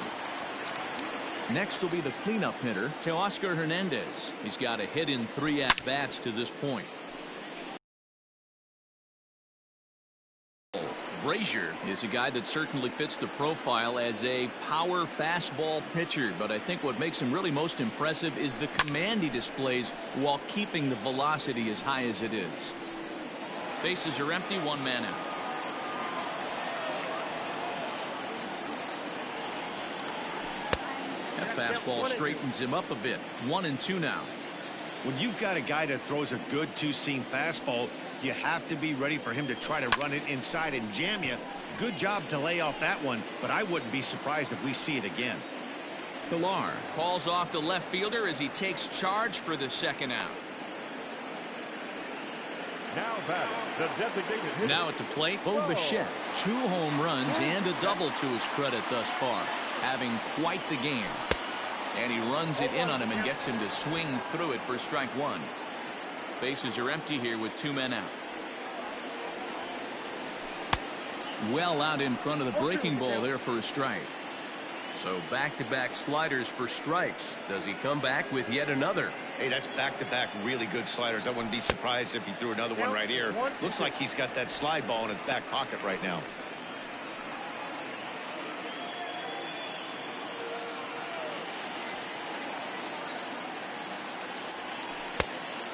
Next will be the cleanup hitter, Teoscar Hernandez. He's got a hit in 3 at-bats to this point. Brazier is a guy that certainly fits the profile as a power fastball pitcher, but I think what makes him really most impressive is the command he displays while keeping the velocity as high as it is. Bases are empty, 1 man out. That fastball straightens him up a bit. 1-2 now. When you've got a guy that throws a good two-seam fastball, you have to be ready for him to try to run it inside and jam you. Good job to lay off that one, but I wouldn't be surprised if we see it again. Pilar calls off the left fielder as he takes charge for the 2nd out. Now batting, the designated hitter. Now at the plate, Bo Bichette. 2 home runs and a double to his credit thus far. Having quite the game. And he runs it in on him and gets him to swing through it for strike 1. Bases are empty here with 2 men out. Well out in front of the breaking ball there for a strike. So back-to-back sliders for strikes. Does he come back with yet another? Hey, that's back-to-back really good sliders. I wouldn't be surprised if he threw another one right here. Looks like he's got that slide ball in his back pocket right now.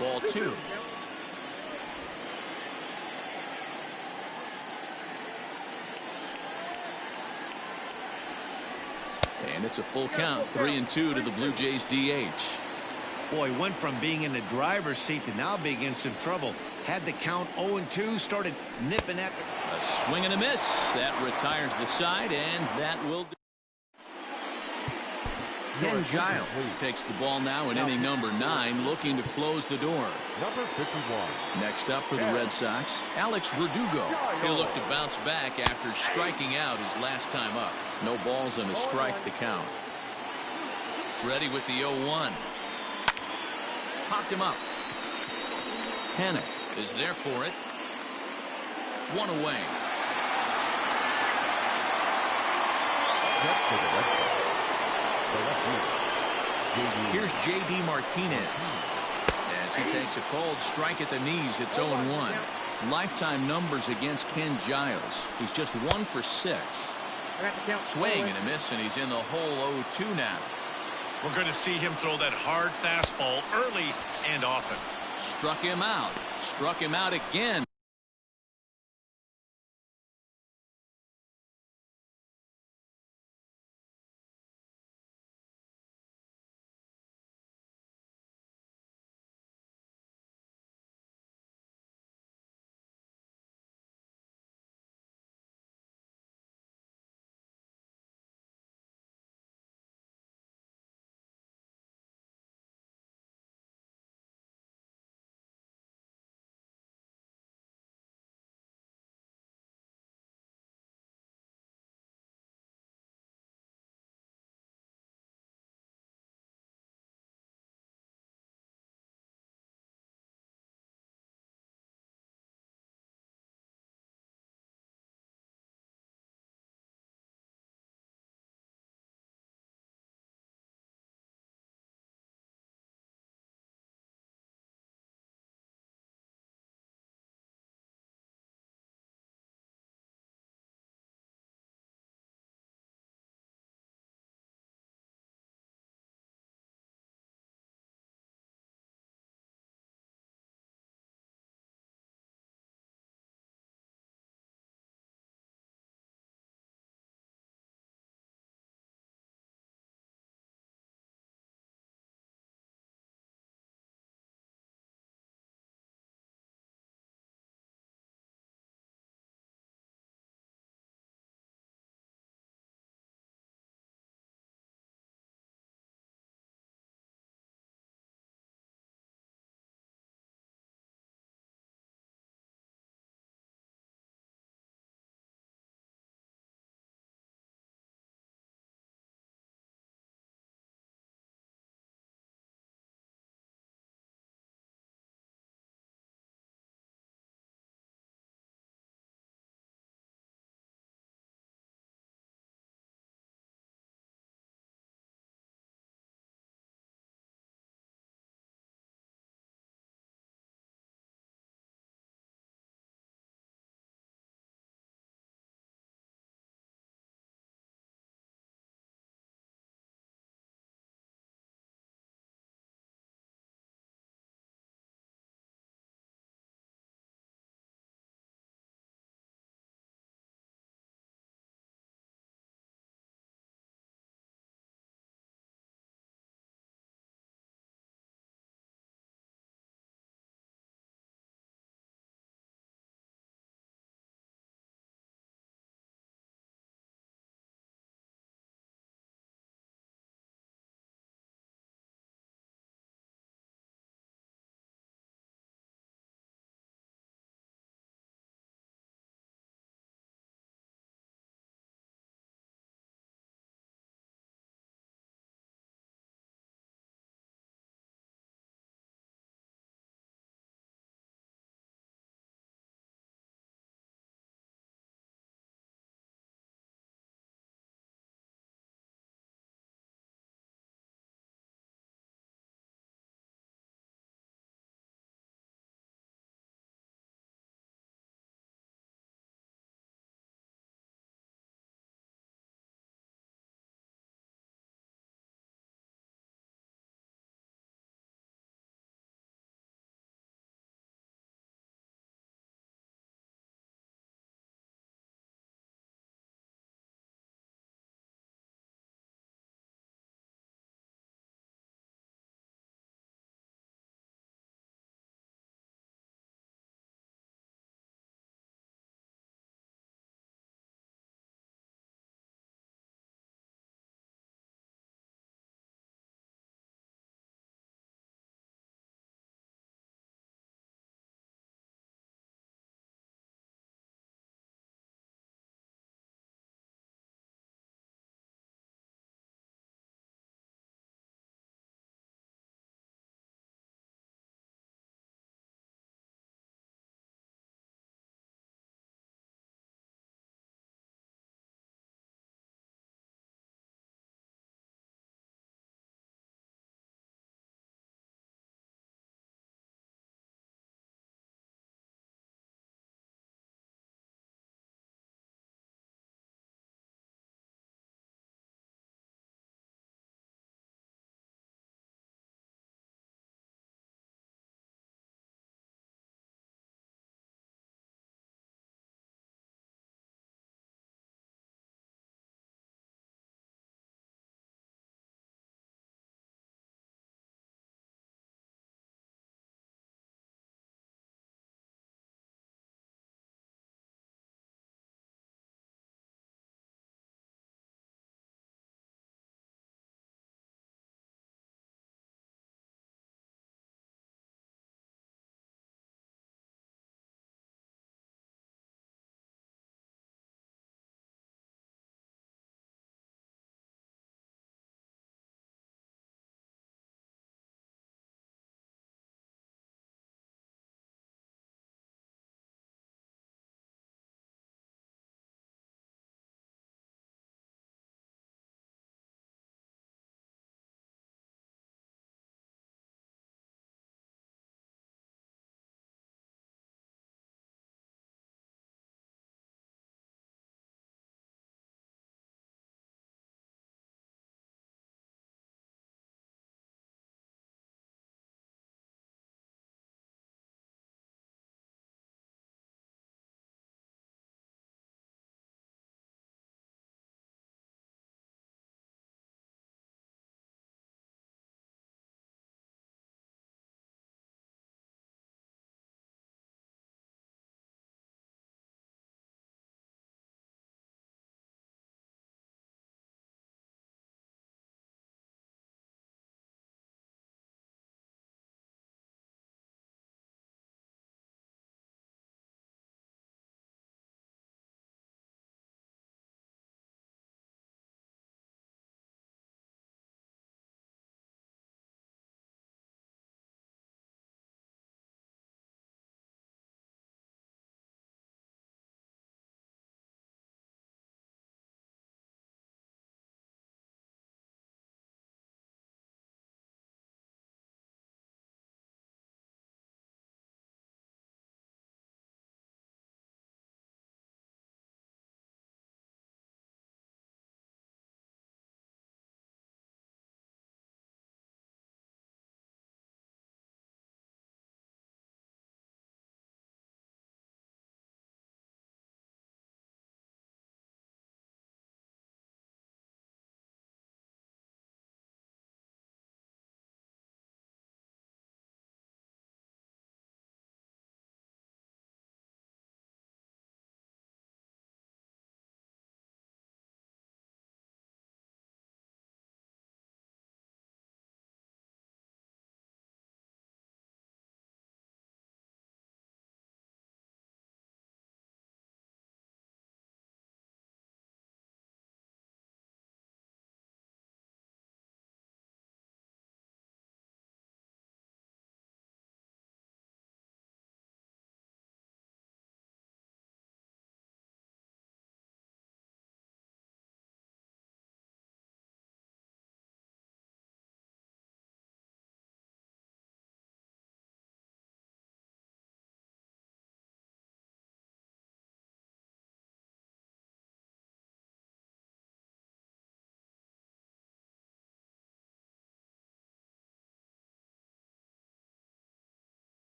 Ball 2. And it's a full count. 3-2 to the Blue Jays DH. Boy, went from being in the driver's seat to now being in some trouble. Had the count 0-2, started nipping at A swing and a miss. That retires the side, and that will do. Ken Giles takes the ball now in inning number 9, looking to close the door. Number 51. Next up for the Red Sox, Alex Verdugo. He'll look to bounce back after striking out his last time up. No balls and a strike to count. Ready with the 0-1. Popped him up. Hannock is there for it. 1 away. Up to the Red Sox. Here's J.D. Martinez. As he takes a cold strike at the knees, it's 0-1. Lifetime numbers against Ken Giles. He's just 1 for 6. Swing and a miss, and he's in the hole 0-2 now. We're going to see him throw that hard fastball early and often. Struck him out. Struck him out again.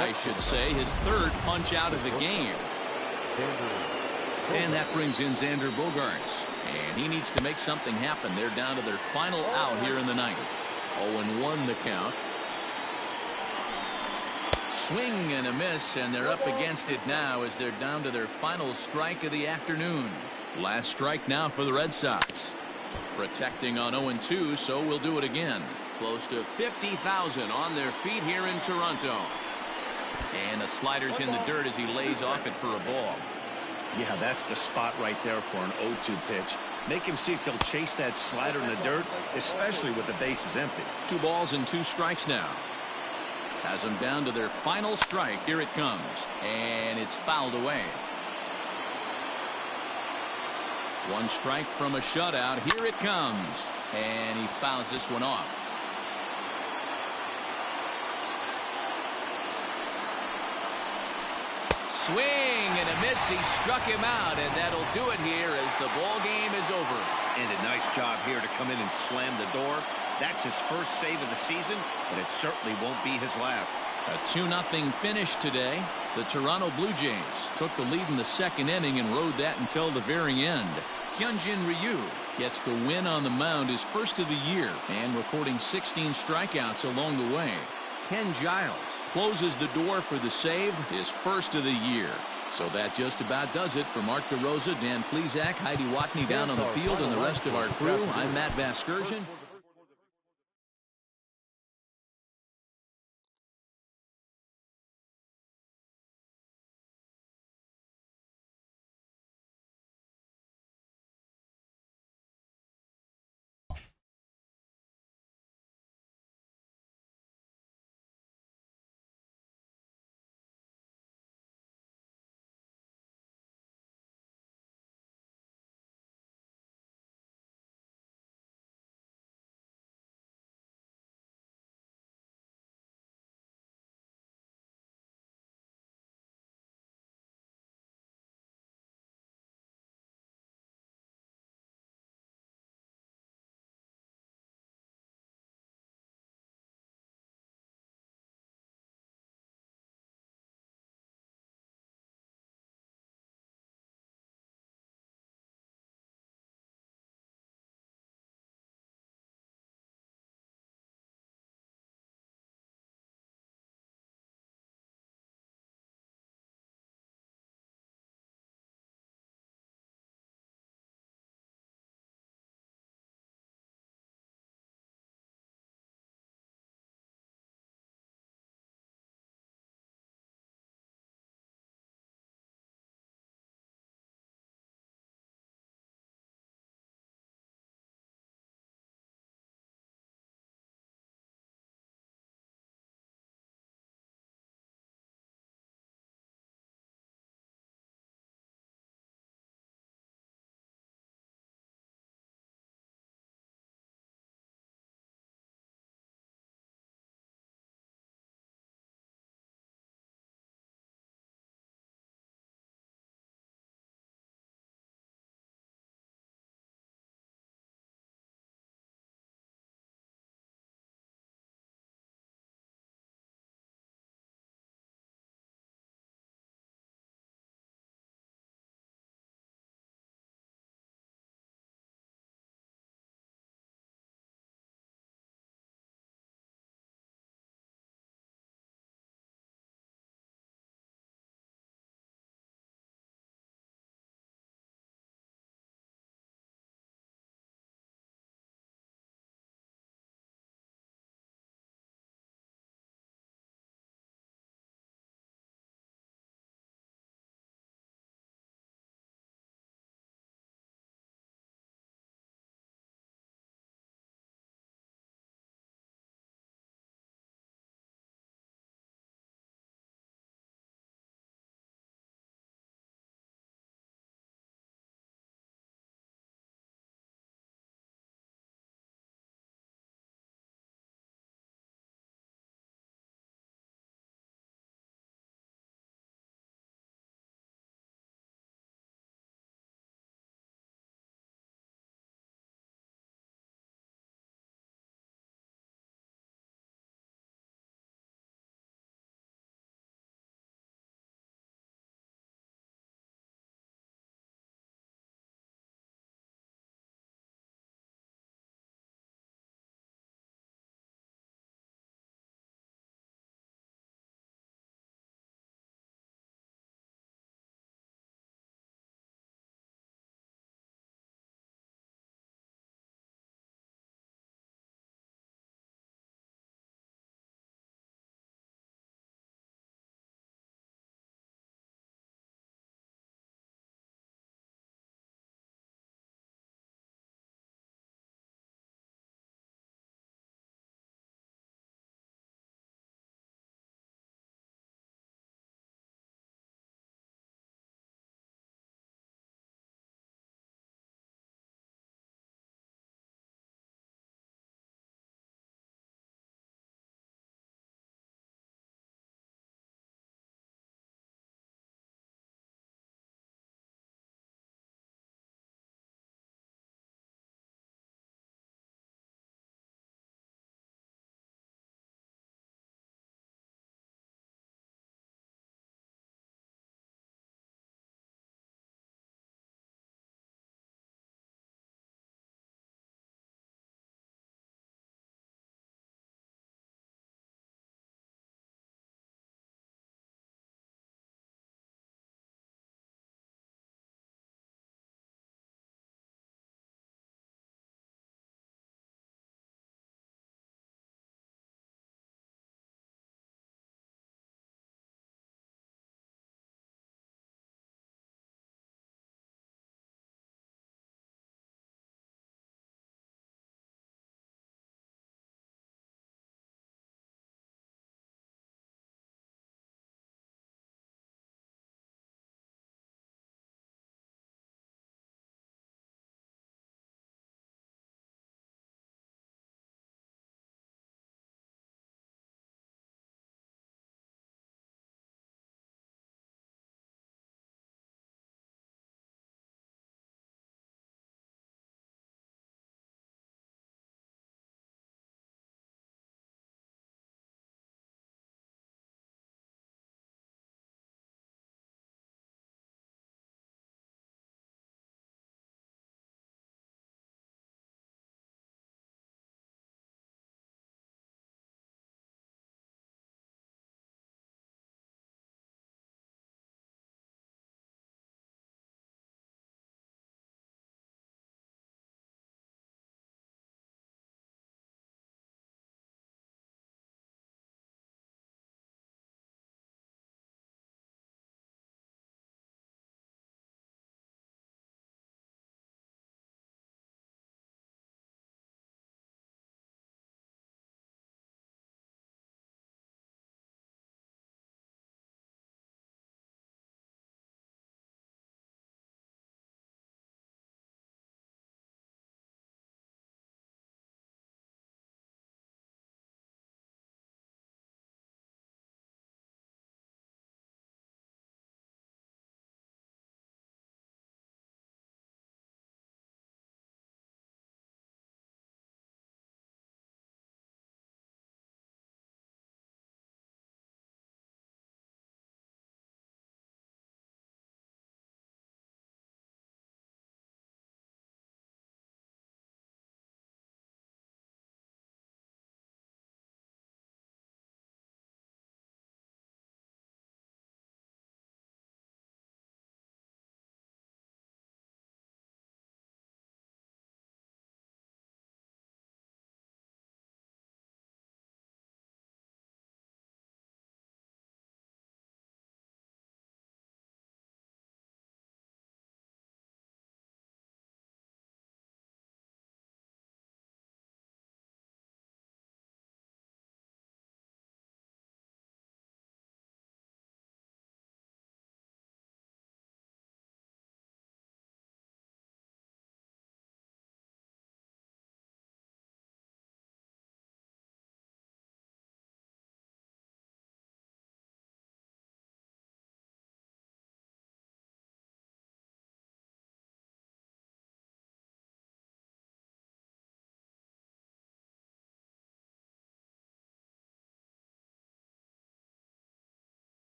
I should say, his third punch out of the game. And that brings in Xander Bogaerts. And he needs to make something happen. They're down to their final out here in the ninth. 0-1 the count. Swing and a miss, and they're up against it now as they're down to their final strike of the afternoon. Last strike now for the Red Sox. Protecting on 0-2, so we'll do it again. Close to 50,000 on their feet here in Toronto. And the slider's in the dirt as he lays off it for a ball. Yeah, that's the spot right there for an 0-2 pitch. Make him see if he'll chase that slider in the dirt, especially with the bases empty. 2 balls and 2 strikes now. Has them down to their final strike. Here it comes. And it's fouled away. 1 strike from a shutout. Here it comes. And he fouls this one off. Swing and a miss. He struck him out, and that'll do it here as the ball game is over. And a nice job here to come in and slam the door. That's his first save of the season, but it certainly won't be his last. A 2-0 finish today. The Toronto Blue Jays took the lead in the second inning and rode that until the very end. Hyunjin Ryu gets the win on the mound, his first of the year, and recording 16 strikeouts along the way. Ken Giles closes the door for the save, his first of the year. So that just about does it for Mark DeRosa, Dan Plesac, Heidi Watney down on the field, and the rest of our crew. I'm Matt Vasgersian.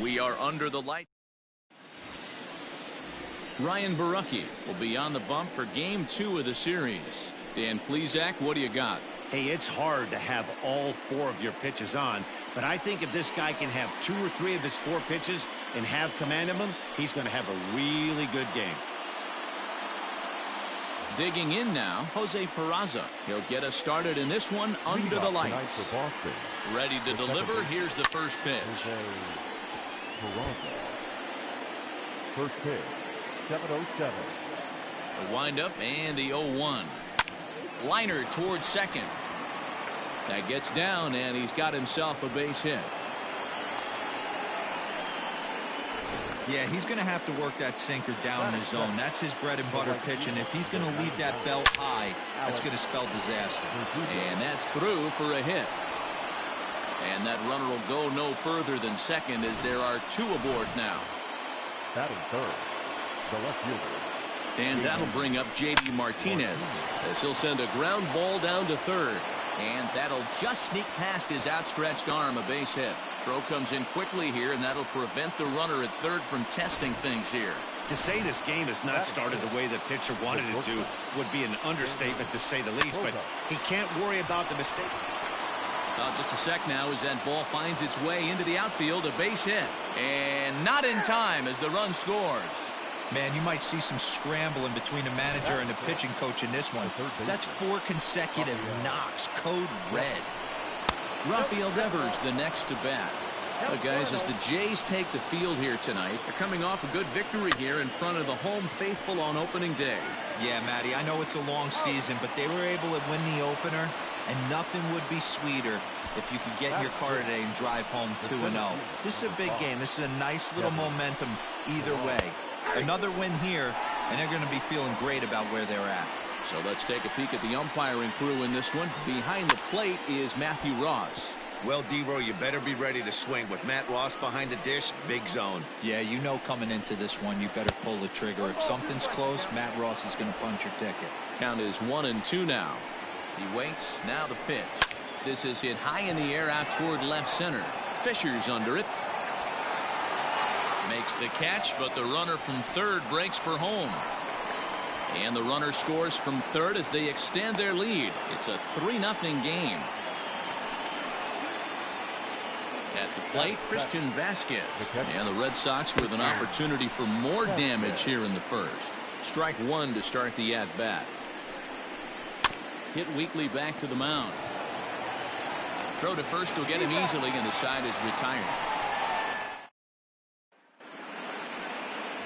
We are under the light. Ryan Barucki will be on the bump for game 2 of the series. Dan Plesac, what do you got? Hey, it's hard to have all 4 of your pitches on, but I think if this guy can have 2 or 3 of his 4 pitches and have command of them, he's going to have a really good game. Digging in now, Jose Peraza. He'll get us started in this one under the lights. Ready to deliver. Here's the first pitch. First pitch, 7:07. The windup and the 0-1. Liner towards second. That gets down, and he's got himself a base hit. Yeah, he's going to have to work that sinker down in his zone. That's his bread and butter pitch, and if he's going to leave that belt high, that's going to spell disaster. And that's through for a hit. And that runner will go no further than second as there are 2 aboard now. Batting third, the left fielder. And that'll bring up J.D. Martinez as he'll send a ground ball down to third. And that'll just sneak past his outstretched arm, a base hit. Throw comes in quickly here, and that'll prevent the runner at third from testing things here. To say this game has not started the way the pitcher wanted it to would be an understatement, to say the least, but he can't worry about the mistake. Just a sec now as that ball finds its way into the outfield, a base hit. And not in time as the run scores. Man, you might see some scrambling between the manager and the pitching coach in this one. That's 4 consecutive knocks, code red. Rafael Devers the next to bat. But guys, as the Jays take the field here tonight, they're coming off a good victory here in front of the home faithful on opening day. Yeah, Matty, I know it's a long season, but they were able to win the opener, and nothing would be sweeter if you could get in your car today and drive home 2-0. This is a big game. This is a nice little momentum either way. Another win here, and they're going to be feeling great about where they're at. So let's take a peek at the umpiring crew in this one. Behind the plate is Matthew Ross. Well, D-Row, you better be ready to swing. With Matt Ross behind the dish, big zone. Yeah, you know coming into this one, you better pull the trigger. If something's close, Matt Ross is going to punch your ticket. Count is 1-2 now. He waits. Now the pitch. This is hit high in the air out toward left center. Fisher's under it. Makes the catch, but the runner from third breaks for home. And the runner scores from third as they extend their lead. It's a 3-0 game. At the plate, Christian Vasquez. And the Red Sox with an opportunity for more damage here in the first. Strike 1 to start the at-bat. Hit weakly back to the mound. Throw to first will get him easily, and the side is retired.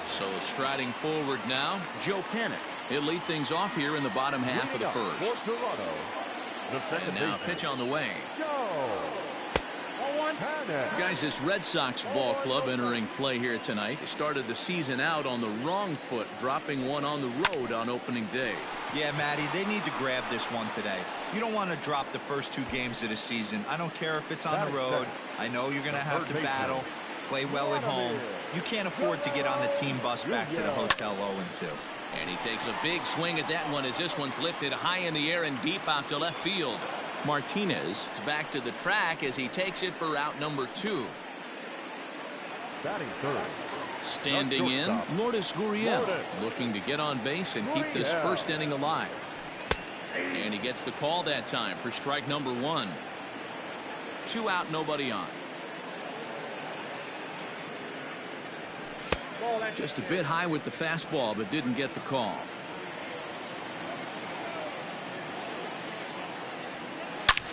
So striding forward now, Joe Panic. He'll lead things off here in the bottom half of the first. And now pitch on the way. Guys, this Red Sox ball club entering play here tonight. They started the season out on the wrong foot, dropping one on the road on opening day. Yeah, Matty, they need to grab this one today. You don't want to drop the first 2 games of the season. I don't care if it's on the road. I know you're going to have to battle, play well at home. You can't afford to get on the team bus back to the hotel 0-2. And he takes a big swing at that one as this one's lifted high in the air and deep out to left field. Martinez is back to the track as he takes it for out number 2. Batting third. Standing in, Lourdes Gurriel looking to get on base and keep this first inning alive. And he gets the call that time for strike number 1. 2 out, nobody on. Just a bit high with the fastball, but didn't get the call.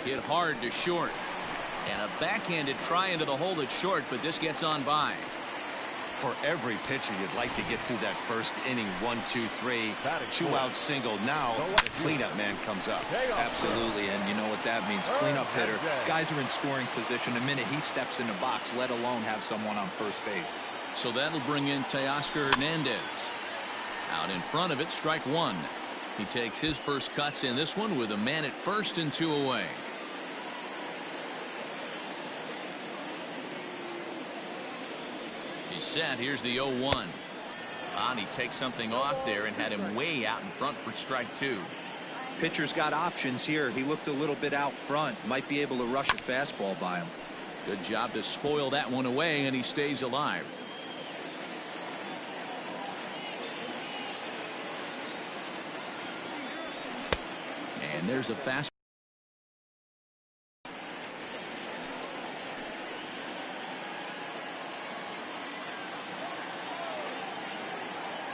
Hit hard to short. And a backhanded try into the hole that's short, but this gets on by. For every pitcher, you'd like to get through that first inning. 1, 2, 3, 2-out single. Now the cleanup man comes up. Absolutely, and you know what that means. Cleanup hitter. Guys are in scoring position the minute he steps in the box, let alone have someone on first base. So that'll bring in Teoscar Hernandez. Out in front of it, strike 1. He takes his first cuts in this one with a man at first and 2 away. He's set. Here's the 0-1. And he takes something off there and had him way out in front for strike 2. Pitcher's got options here. He looked a little bit out front. Might be able to rush a fastball by him. Good job to spoil that one away, and he stays alive. And there's a fast.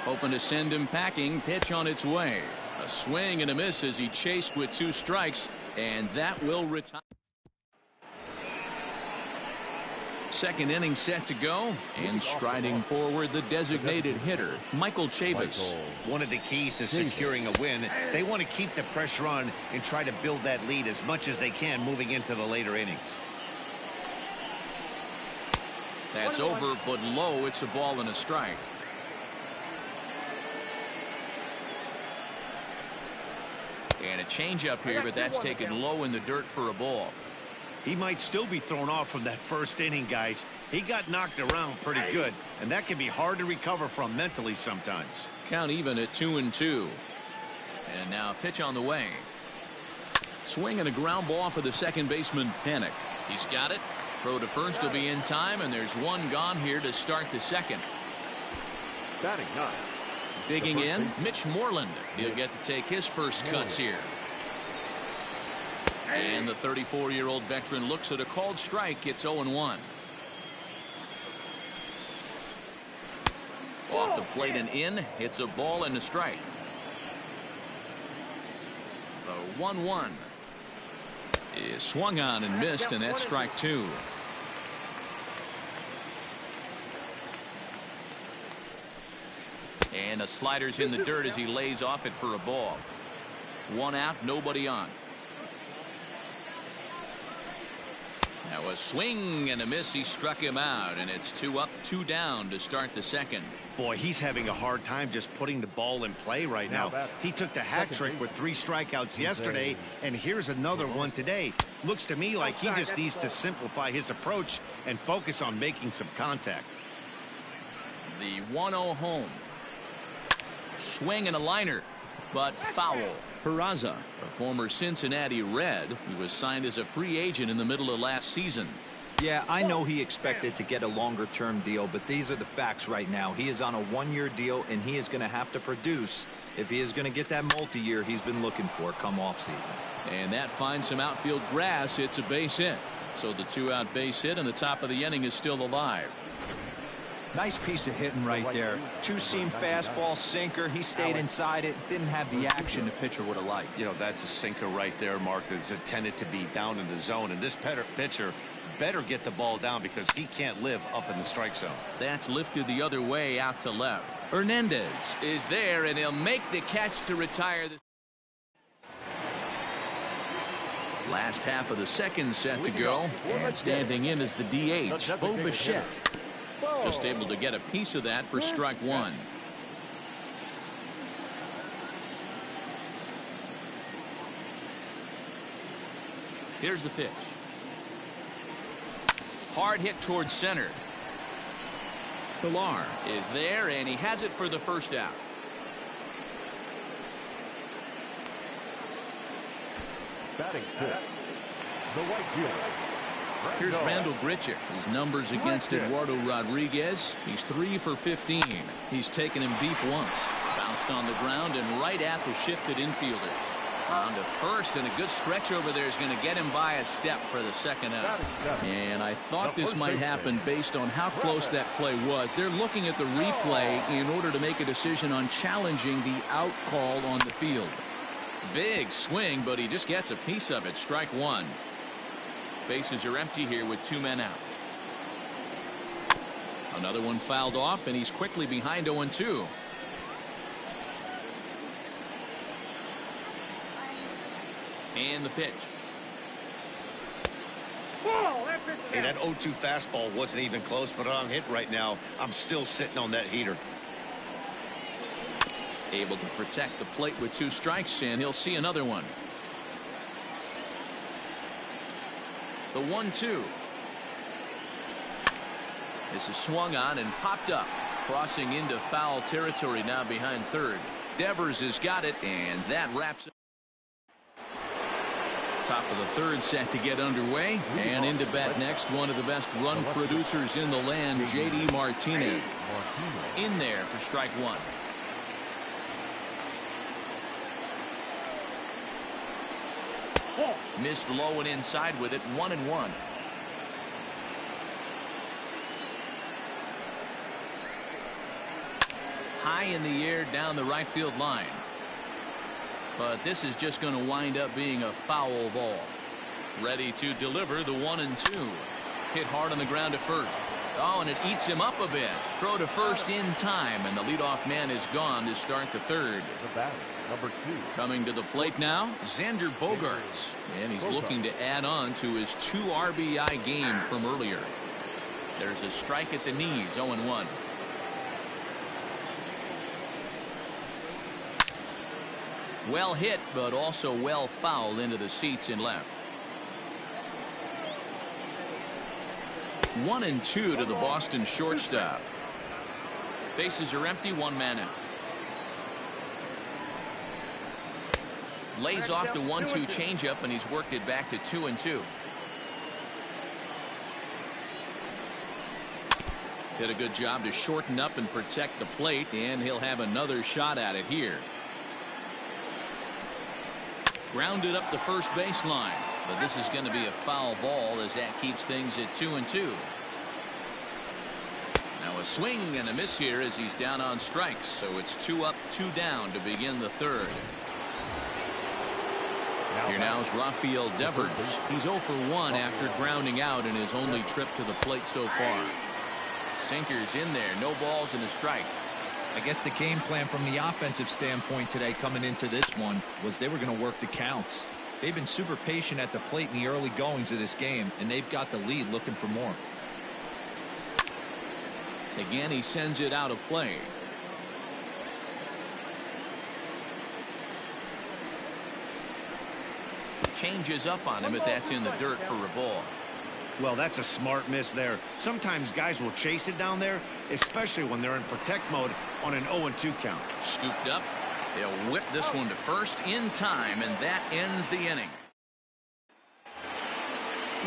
Hoping to send him packing. Pitch on its way. A swing and a miss as he chased with 2 strikes, and that will retire. Second inning set to go, and striding forward the designated hitter, Michael Chavis. One of the keys to securing a win, they want to keep the pressure on and try to build that lead as much as they can moving into the later innings. That's over, but low. It's a ball and a strike. And a changeup here, but that's taken low in the dirt for a ball. He might still be thrown off from that first inning, guys. He got knocked around pretty good, and that can be hard to recover from mentally sometimes. Count even at 2-2. And now pitch on the way. Swing and a ground ball for the second baseman, Panic. He's got it. Throw to first will be in time, and there's one gone here to start the second. Batting 9. Digging in, Mitch Moreland. He'll get to take his first cuts here. And the 34-year-old veteran looks at a called strike. It's 0-1. Off the plate and in. It's a ball and a strike. The 1-1 is swung on and missed, and that's strike 2. And a slider's in the dirt as he lays off it for a ball. 1 out, nobody on. Now a swing and a miss. He struck him out, and it's 2 up, 2 down to start the second. Boy, he's having a hard time just putting the ball in play right now. He took the hat trick with 3 strikeouts yesterday, and here's another one today. Looks to me like he just needs to simplify his approach and focus on making some contact. The 1-0 home. Swing and a liner, but foul. Peraza, a former Cincinnati Red, who was signed as a free agent in the middle of last season. Yeah, I know he expected to get a longer-term deal, but these are the facts right now. He is on a 1-year deal, and he is going to have to produce if he is going to get that multi-year he's been looking for come off-season. And that finds some outfield grass. It's a base hit. So the 2-out base hit, and the top of the inning is still alive. Nice piece of hitting right there. 2-seam fastball, sinker. He stayed inside it. Didn't have the action the pitcher would have liked. You know, that's a sinker right there, Mark, that's intended to be down in the zone. And this pitcher better get the ball down because he can't live up in the strike zone. That's lifted the other way out to left. Hernandez is there, and he'll make the catch to retire. Last half of the second set to go, and standing in is the DH, Bo Bichette. Just able to get a piece of that for strike 1. Here's the pitch. Hard hit towards center. Pilar is there, and he has it for the first out. Batting 6. The right fielder. Here's Randall Grichuk. His numbers against Eduardo Rodriguez. He's 3 for 15. He's taken him deep once. Bounced on the ground and right at the shifted infielders. On to first, and a good stretch over there is going to get him by a step for the second out. And I thought this might happen based on how close that play was. They're looking at the replay in order to make a decision on challenging the out call on the field. Big swing, but he just gets a piece of it. Strike 1. Bases are empty here with 2 men out. Another one fouled off, and he's quickly behind 0-2. And the pitch. Hey, that 0-2 fastball wasn't even close, but on hit right now, I'm still sitting on that heater. Able to protect the plate with 2 strikes, and he'll see another one. The 1-2. This is swung on and popped up, crossing into foul territory now behind third. Devers has got it, and that wraps it. Top of the third set to get underway. And into bat next, one of the best run producers in the land, J.D. Martinez. In there for strike one. Missed low and inside with it, 1-1. High in the air down the right field line. But this is just going to wind up being a foul ball. Ready to deliver the 1-2. Hit hard on the ground to first. Oh, and it eats him up a bit. Throw to first in time, and the leadoff man is gone to start the third. The batter, number 2. Coming to the plate now, Xander Bogaerts. And he's looking to add on to his 2 RBI game from earlier. There's a strike at the knees, 0-1. Well hit, but also well fouled into the seats in left. 1-2 to the Boston shortstop. Bases are empty, 1 man out. Lays off the 1-2 changeup, and he's worked it back to 2-2. Did a good job to shorten up and protect the plate, and he'll have another shot at it here. Grounded up the first baseline, but this is going to be a foul ball as that keeps things at 2-2. Now a swing and a miss here as he's down on strikes, so it's 2 up, 2 down to begin the third. Here now is Rafael Devers. He's 0 for 1 after grounding out in his only trip to the plate so far. Sinkers in there, no balls and a strike. I guess the game plan from the offensive standpoint today coming into this one was they were going to work the counts. They've been super patient at the plate in the early goings of this game, and they've got the lead looking for more. Again, he sends it out of play. Changes up on him, but that's in the dirt for a ball. Well, that's a smart miss there. Sometimes guys will chase it down there, especially when they're in protect mode on an 0-2 count. Scooped up. They'll whip this one to first in time, and that ends the inning.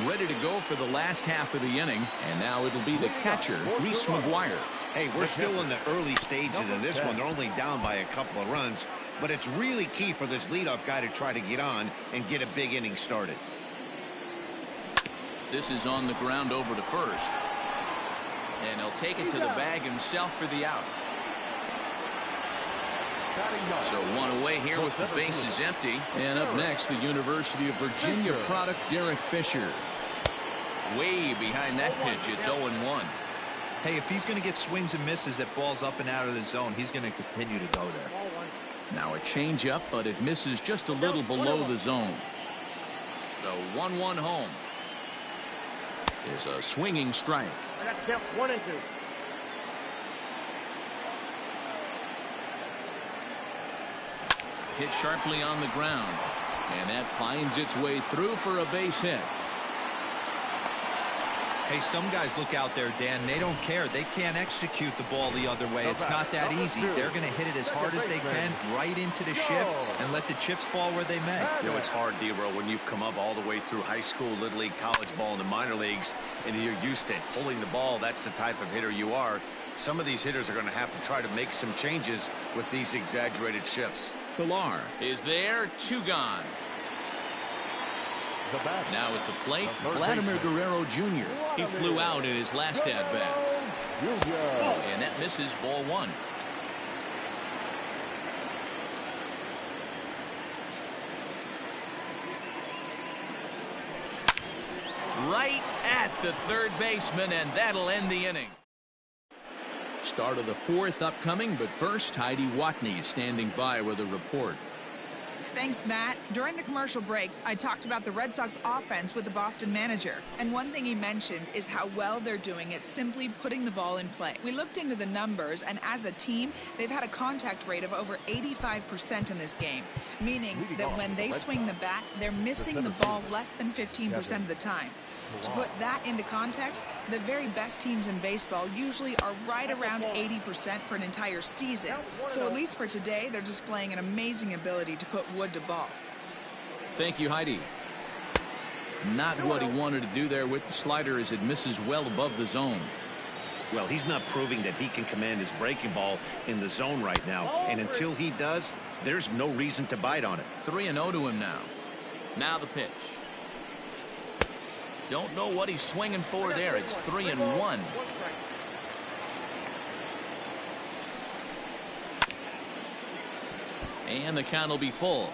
Ready to go for the last half of the inning, and now it'll be the catcher, Reese McGuire. Hey, we're still in the early stages of this one. They're only down by a couple of runs, but it's really key for this leadoff guy to try to get on and get a big inning started. This is on the ground over to first. And he'll take it to the bag himself for the out. So 1 away here with the bases empty. And up next, the University of Virginia product, Derek Fisher. Way behind that pitch, it's 0-1. Hey, if he's going to get swings and misses that balls up and out of the zone, he's going to continue to go there. Now a changeup, but it misses just a little below the zone. The 1-1 home is a swinging strike. That's kept 1-2. Hit sharply on the ground, and that finds its way through for a base hit. Hey, some guys look out there, Dan, they don't care. They can't execute the ball the other way. It's not that easy. They're going to hit it as hard as they can right into the shift and let the chips fall where they may. You know, it's hard, D-Row, when you've come up all the way through high school, little league, college ball, and the minor leagues, and you're used to pulling the ball. That's the type of hitter you are. Some of these hitters are going to have to try to make some changes with these exaggerated shifts. Pilar is there, 2 gone. Now at the plate, Vladimir Guerrero Jr. He flew out in his last at-bat. And that misses, ball 1. Right at the third baseman, and that'll end the inning. Start of the 4th upcoming, but first, Heidi Watney standing by with a report. Thanks, Matt. During the commercial break, I talked about the Red Sox offense with the Boston manager. And one thing he mentioned is how well they're doing at simply putting the ball in play. We looked into the numbers, and as a team, they've had a contact rate of over 85% in this game, meaning that when they swing the bat, they're missing the ball less than 15% of the time. To put that into context, the very best teams in baseball usually are right around 80% for an entire season. So at least for today, they're displaying an amazing ability to put wood to ball. Thank you, Heidi. Not what he wanted to do there with the slider as it misses well above the zone. Well, he's not proving that he can command his breaking ball in the zone right now. And until he does, there's no reason to bite on it. 3-0 to him now. Now the pitch. Don't know what he's swinging for there. It's 3-1. And the count will be full.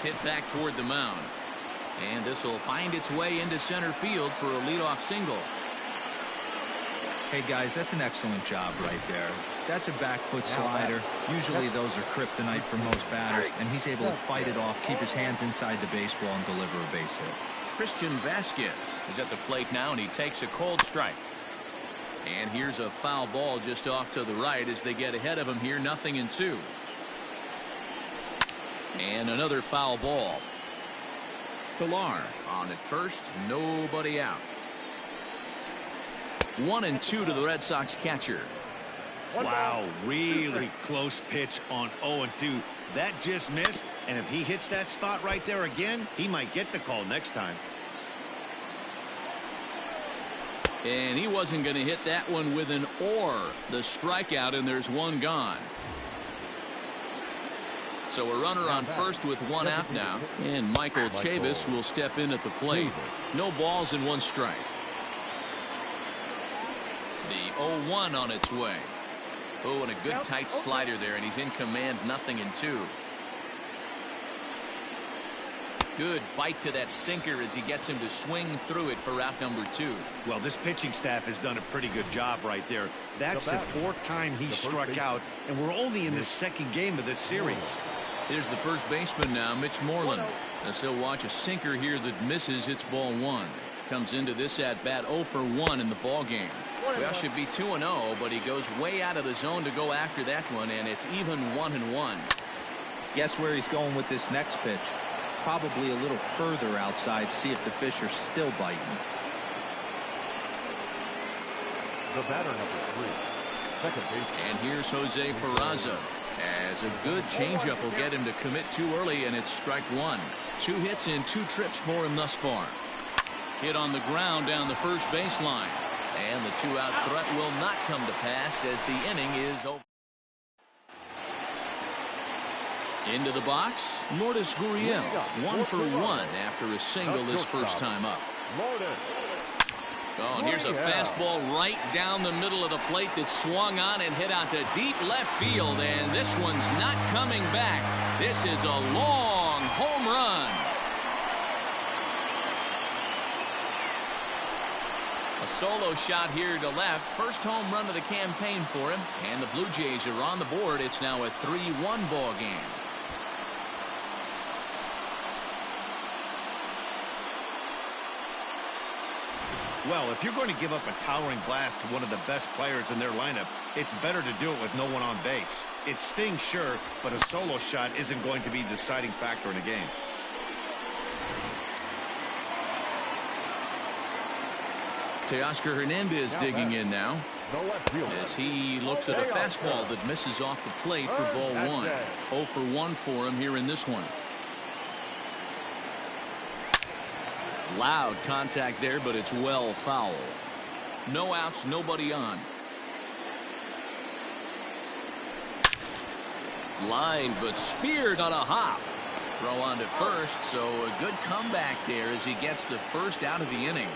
Hit back toward the mound. And this will find its way into center field for a leadoff single. Hey guys, that's an excellent job right there. That's a back foot slider. Usually those are kryptonite for most batters, and he's able to fight it off, keep his hands inside the baseball, and deliver a base hit. Christian Vasquez is at the plate now, and he takes a cold strike. And here's a foul ball just off to the right as they get ahead of him here, 0-2. And another foul ball. Pilar on at first, nobody out. 1-2 to the Red Sox catcher. Wow, really close pitch on 0-2. That just missed, and if he hits that spot right there again, he might get the call next time. And he wasn't going to hit that one with an or. The strikeout, and there's one gone. So a runner on first with one out now, and Michael Chavis will step in at the plate. No balls and one strike. The 0-1 on its way. Oh, and a good tight slider there, and he's in command, 0-2. Good bite to that sinker as he gets him to swing through it for out number 2. Well, this pitching staff has done a pretty good job right there. That's the 4th time he struck out, and we're only in the 2nd game of this series. Here's the first baseman now, Mitch Moreland. As he'll watch a sinker here that misses, hits ball 1. Comes into this at bat 0 for 1 in the ball game. Well, should be 2-0, but he goes way out of the zone to go after that one, and it's even 1-1. Guess where he's going with this next pitch? Probably a little further outside, see if the fish are still biting. The batter number 3, second base. And here's Jose Peraza. As a good changeup will get him to commit too early, and it's strike 1. 2 hits in 2 trips for him thus far. Hit on the ground down the first baseline. And the 2-out threat will not come to pass as the inning is over. Into the box, Lourdes Gurriel, 1 for 1 after a single his first time up. Oh, and here's a fastball right down the middle of the plate that swung on and hit out to deep left field, and this one's not coming back. This is a long home run. A solo shot here to left. First home run of the campaign for him, and the Blue Jays are on the board. It's now a 3-1 ball game. Well, if you're going to give up a towering blast to one of the best players in their lineup, it's better to do it with no one on base. It stings, sure, but a solo shot isn't going to be the deciding factor in a game. Teoscar Hernandez digging in now as he looks at a fastball that misses off the plate for ball 1. 0 for 1 for him here in this one. Loud contact there, but it's well foul. No outs, nobody on. Line, but speared on a hop. Throw on to first, so a good comeback there as he gets the first out of the inning.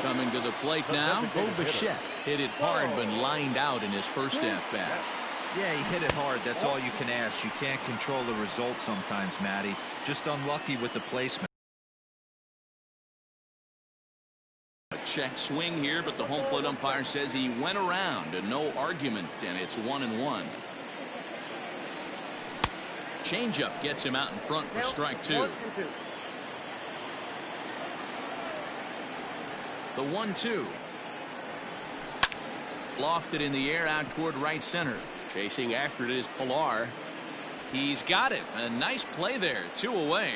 Coming to the plate now, Bo Bichette. Hit it hard, but lined out in his first at-bat. Yeah, he hit it hard. That's all you can ask. You can't control the result sometimes, Matty. Just unlucky with the placement. Check swing here, but the home plate umpire says he went around and no argument, and it's 1-1. Changeup gets him out in front for strike 2. The 1-2. Lofted in the air out toward right center. Chasing after it is Pilar. He's got it. A nice play there. 2 away.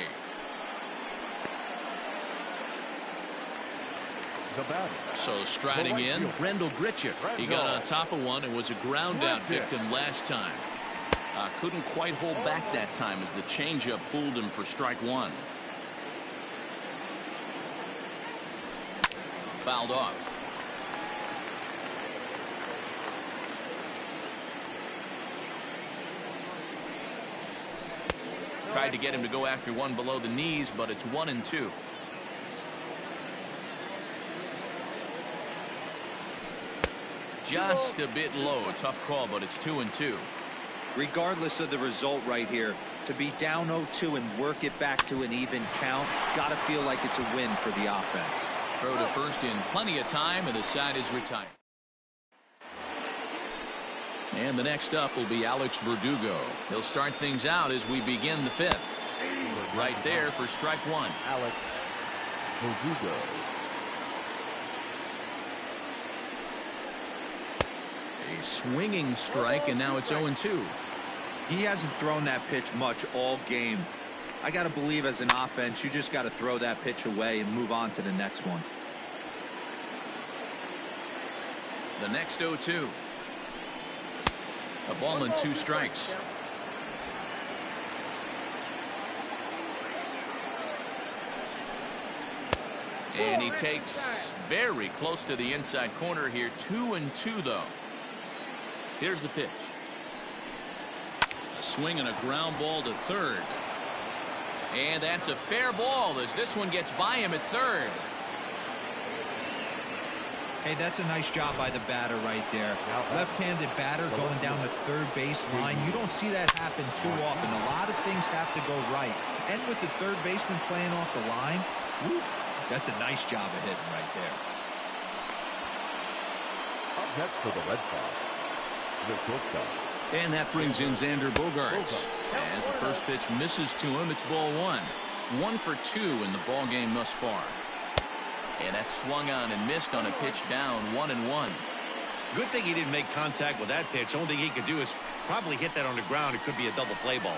The batter. So striding in, Rendell Gritchick. He got on top of one and was a ground out victim last time. Couldn't quite hold back that time as the changeup fooled him for strike one. Fouled off. Tried to get him to go after one below the knees, but it's 1-2. Just a bit low. A tough call, but it's 2-2. Regardless of the result right here, to be down 0-2 and work it back to an even count, got to feel like it's a win for the offense. Throw to first in plenty of time, and the side is retired. And the next up will be Alex Verdugo. He'll start things out as we begin the fifth. Right there for strike one. Alex Verdugo. A swinging strike, and now it's 0-2. He hasn't thrown that pitch much all game. I got to believe as an offense, you just got to throw that pitch away and move on to the next one. The next 0-2. A ball and 2 strikes. And he takes very close to the inside corner here. 2-2 though. Here's the pitch. A swing and a ground ball to third. And that's a fair ball as this one gets by him at third. Hey, that's a nice job by the batter right there. Left-handed batter going down the third base line. You don't see that happen too often. A lot of things have to go right. And with the third baseman playing off the line, woof, that's a nice job of hitting right there. Up next for the Red Sox, the shortstop. And that brings in Xander Bogaerts. As the first pitch misses to him, it's ball one. 1 for 2 in the ball game thus far. And that's swung on and missed on a pitch down 1-1. Good thing he didn't make contact with that pitch. Only thing he could do is probably hit that on the ground. It could be a double play ball.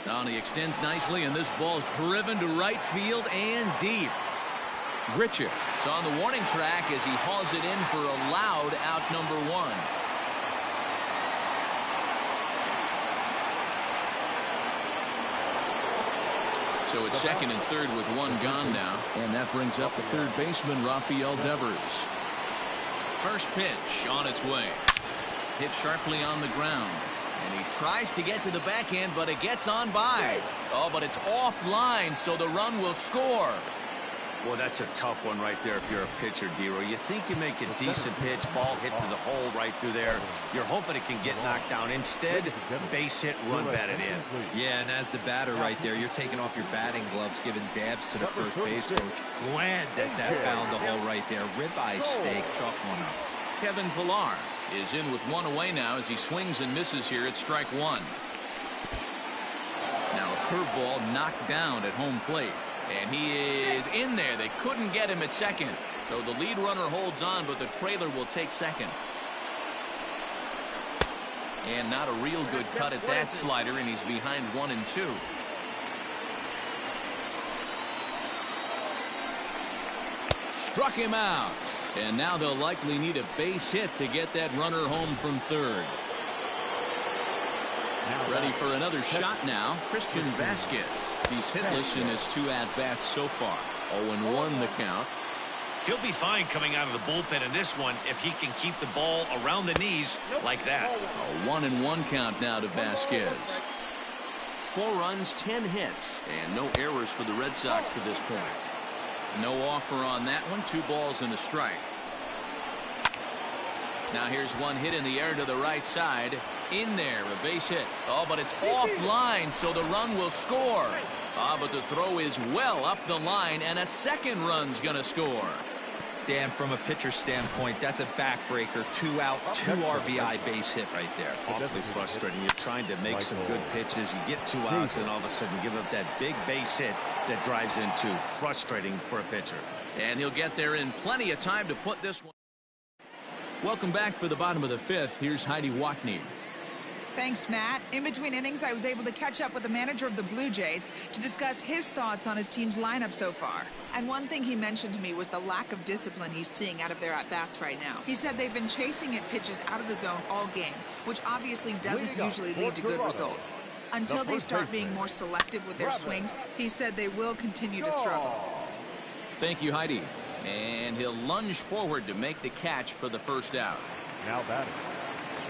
Now he extends nicely, and this ball's driven to right field and deep. Richards on the warning track as he hauls it in for a loud out number 1. So it's second and third with one gone now, and that brings up the third baseman, Rafael Devers. First pitch on its way. Hit sharply on the ground. And he tries to get to the backhand, but it gets on by. Oh, but it's offline, so the run will score. Well, that's a tough one right there if you're a pitcher, Dero. You think you make a decent pitch, ball hit to the hole right through there. You're hoping it can get knocked down. Instead, base hit, run batted in. Yeah, and as the batter right there, you're taking off your batting gloves, giving dabs to the first base coach. Glad that found the hole right there. Ribeye steak, chalk one up. Kevin Pillar is in with one away now as he swings and misses here at strike 1. Now a curveball knocked down at home plate. And he is in there. They couldn't get him at second. So the lead runner holds on, but the trailer will take second. And not a real good cut at that slider, and he's behind 1 and 2. Struck him out. And now they'll likely need a base hit to get that runner home from third. Ready for another shot now, Christian Vasquez. He's hitless in his 2 at-bats so far. 0-1 the count. He'll be fine coming out of the bullpen in this one if he can keep the ball around the knees like that. A 1-1 count now to Vasquez. 4 runs, 10 hits, and no errors for the Red Sox to this point. No offer on that one. 2 balls and a strike. Now here's one hit in the air to the right side. In there, a base hit. Oh, but it's offline, so the run will score. But the throw is well up the line, and a second run's going to score. Dan, from a pitcher standpoint, that's a backbreaker. 2 out, 2 RBI base hit right there. Awfully frustrating. You're trying to make some good pitches. You get 2 outs, and all of a sudden give up that big base hit that drives in 2. Frustrating for a pitcher. And he'll get there in plenty of time to put this one. Welcome back for the bottom of the 5th. Here's Heidi Watney. Thanks, Matt. In between innings, I was able to catch up with the manager of the Blue Jays to discuss his thoughts on his team's lineup so far. And one thing he mentioned to me was the lack of discipline he's seeing out of their at-bats right now. He said they've been chasing at pitches out of the zone all game, which obviously doesn't usually lead to good results. Until they start being more selective with their swings, he said they will continue to struggle. Thank you, Heidi. And he'll lunge forward to make the catch for the first out. Now batting,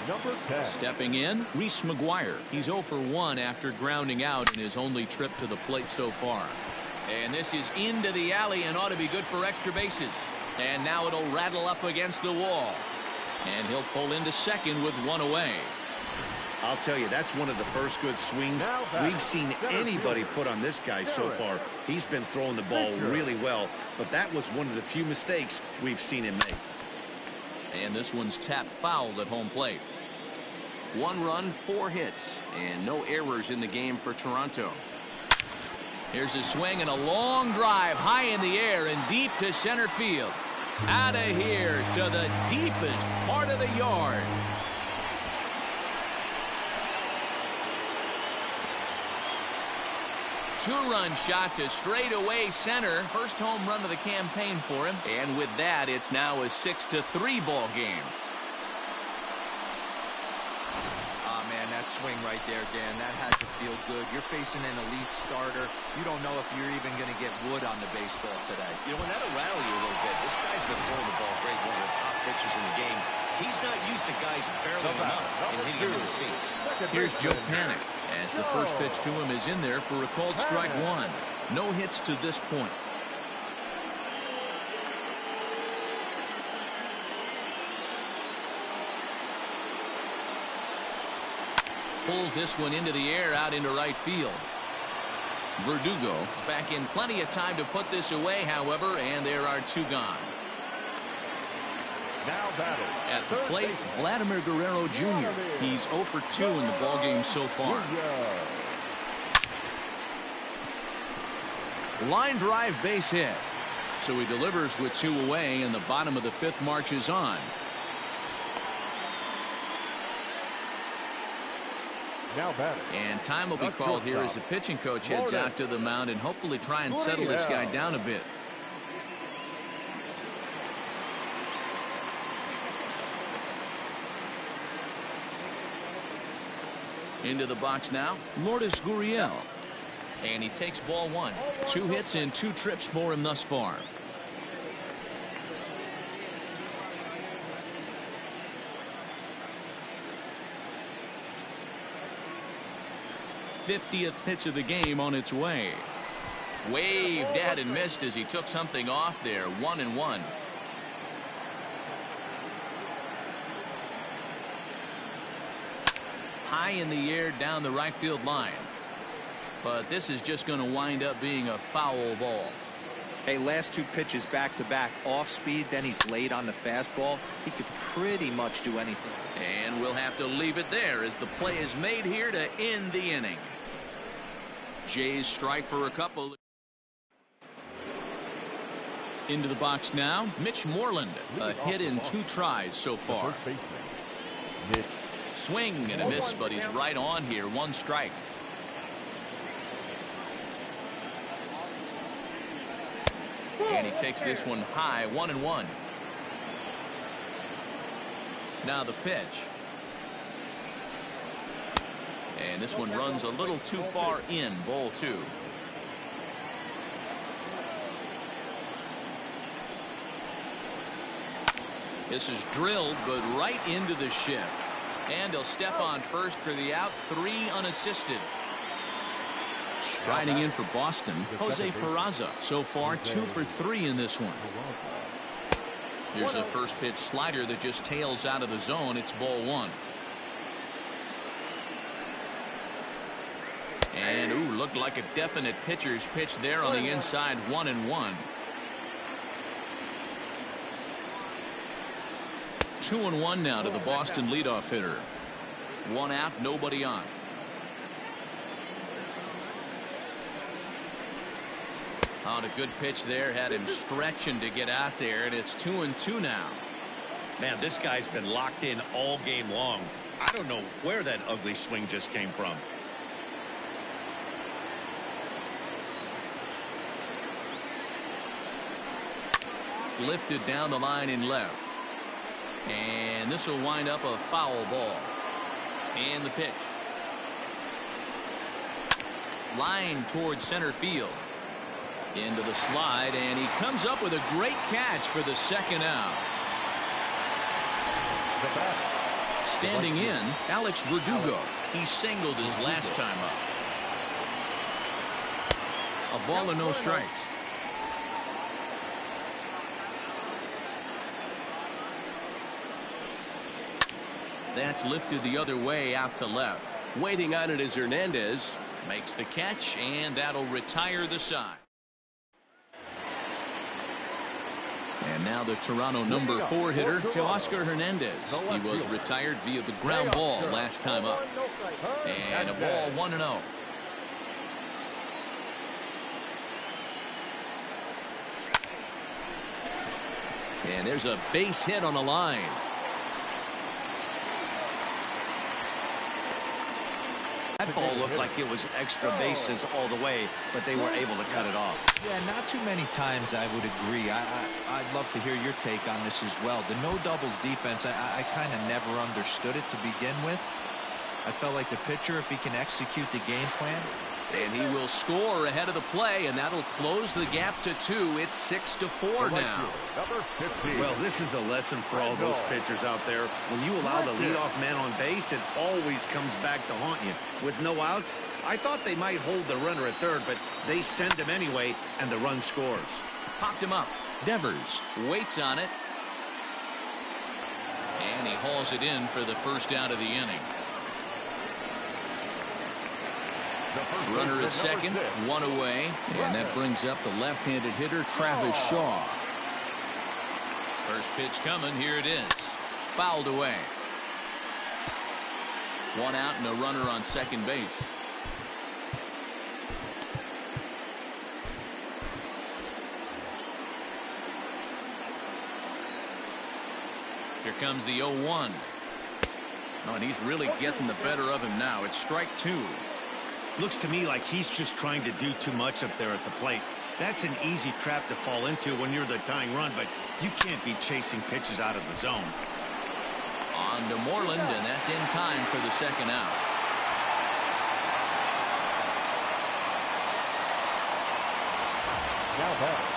number 10. Stepping in, Reese McGuire. He's 0 for 1 after grounding out in his only trip to the plate so far. And this is into the alley and ought to be good for extra bases. And now it'll rattle up against the wall. And he'll pull into second with 1 away. I'll tell you, that's one of the first good swings we've seen anybody put on this guy so far. He's been throwing the ball really well, but that was one of the few mistakes we've seen him make. And this one's tapped foul at home plate. 1 run, 4 hits, and no errors in the game for Toronto. Here's a swing and a long drive high in the air and deep to center field. Out of here to the deepest part of the yard. Two-run shot to straightaway center. First home run of the campaign for him. And with that, it's now a 6-3 ball game. Man, that swing right there, Dan, that had to feel good. You're facing an elite starter. You don't know if you're even going to get wood on the baseball today. You know, when that'll rattle you a little bit. This guy's been throwing the ball great, one of the top pitchers in the game. He's not used to guys barreling him up and hitting him in the seats. Here's Joe Panic as the first pitch to him is in there for a called strike 1. No hits to this point. Pulls this one into the air out into right field. Verdugo is back in plenty of time to put this away, however, and there are 2 gone. Now batting at the plate, Vladimir Guerrero Jr. He's 0 for 2 in the ballgame so far. Line drive base hit. So he delivers with 2 away, and the bottom of the 5th marches on. Now batting. And time will be called here as the pitching coach heads out to the mound and hopefully try and settle this guy down a bit. Into the box now, Lourdes Gurriel. And he takes ball one. 2 hits and 2 trips for him thus far. '50th pitch of the game on its way. Waved at and missed as he took something off there. 1-1. High in the air down the right field line. But this is just going to wind up being a foul ball. Hey, last 2 pitches back to back off speed, then he's late on the fastball. He could pretty much do anything. And we'll have to leave it there as the play is made here to end the inning. Jays strike for a couple. Into the box now, Mitch Moreland. A hit in 2 tries so far. Swing and a miss, but he's right on here. 1 strike. And he takes this one high. 1-1. Now the pitch. And this one runs a little too far in. Ball 2. This is drilled, but right into the shift. And he'll step on first for the out. 3 unassisted. Striding in for Boston, Jose Peraza. So far 2 for 3 in this one. Here's a first pitch slider that just tails out of the zone. It's ball 1. And ooh, looked like a definite pitcher's pitch there on the inside. 1-1. 2-1 now to the Boston leadoff hitter. 1 out, nobody on. On a good pitch there, had him stretching to get out there, and it's 2-2 now. Man, this guy's been locked in all game long. I don't know where that ugly swing just came from. Lifted down the line in left. And this will wind up a foul ball. And the pitch. Line towards center field. Into the slide, and he comes up with a great catch for the 2nd out. Standing in, Alex Verdugo. He singled his last time up. A ball and no strikes. That's lifted the other way out to left. Waiting on it is Hernandez. Makes the catch, and that'll retire the side. And now the Toronto number 4 hitter, Teoscar Hernandez. He was retired via the ground ball last time up. And a ball 1-0. And there's a base hit on the line. That ball looked like it was extra bases all the way, but they were able to cut it off. Yeah, not too many times I would agree. I'd love to hear your take on this as well. The no doubles defense, I kind of never understood it to begin with. I felt like the pitcher, if he can execute the game plan. And he will score ahead of the play, and that'll close the gap to 2. It's 6-4 now. Well, this is a lesson for all those pitchers out there. When you allow the leadoff man on base, it always comes back to haunt you. With no outs, I thought they might hold the runner at third, but they send him anyway, and the run scores. Popped him up. Devers waits on it. And he hauls it in for the 1st out of the inning. Runner at second, 1 away, and that brings up the left-handed hitter Travis Shaw. First pitch coming, here it is. Fouled away. 1 out and a runner on second base. Here comes the 0-1. Oh, and he's really getting the better of him now. It's strike 2. Looks to me like he's just trying to do too much up there at the plate. That's an easy trap to fall into when you're the tying run, but you can't be chasing pitches out of the zone. On to Moreland, and that's in time for the second out.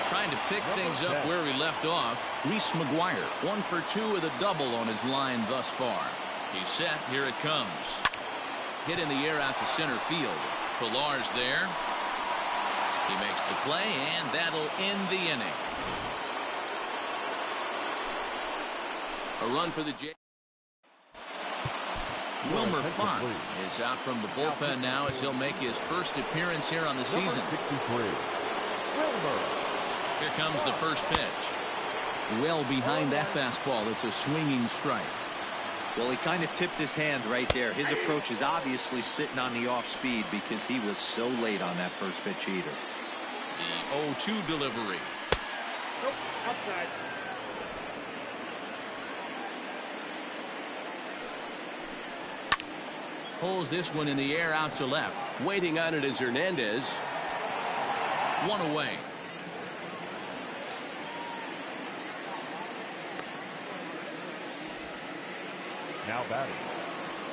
Trying to pick things up where he left off. Reese McGuire, 1 for 2 with a double on his line thus far. He's set. Here it comes. Hit in the air out to center field. Pilar's there. He makes the play, and that'll end the inning. A run for the Jays. Wilmer Font is out from the bullpen now as he'll make his first appearance here on the season. Here comes the first pitch. Well behind that fastball. It's a swinging strike. Well, he kind of tipped his hand right there. His approach is obviously sitting on the off speed because he was so late on that first pitch heater. The 0-2 delivery. Nope, outside. Pulls this one in the air out to left. Waiting on it is Hernandez. 1 away. Now batting.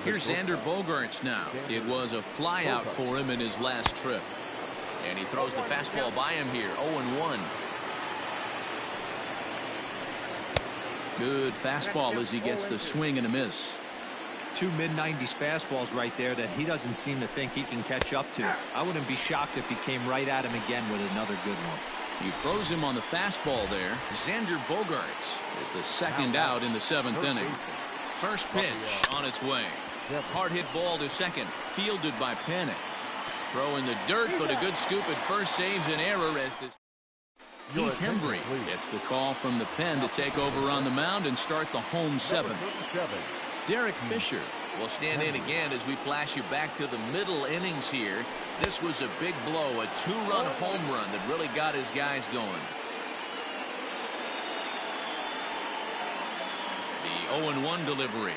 Here's Xander Bogaerts now. It was a flyout for him in his last trip. And he throws the fastball by him here. 0-1. Good fastball as he gets the swing and a miss. 2 mid-90s fastballs right there that he doesn't seem to think he can catch up to. I wouldn't be shocked if he came right at him again with another good one. He throws him on the fastball there. Xander Bogaerts is the second out in the 7th inning. First pitch on its way. Hard hit ball to second. Fielded by Panic. Throw in the dirt, but a good scoop at first saves an error as this. Heath Hembry gets the call from the pen to take over on the mound and start the home 7th. Derek Fisher will stand in again as we flash you back to the middle innings here. This was a big blow, a 2-run home run that really got his guys going. The 0-1 delivery.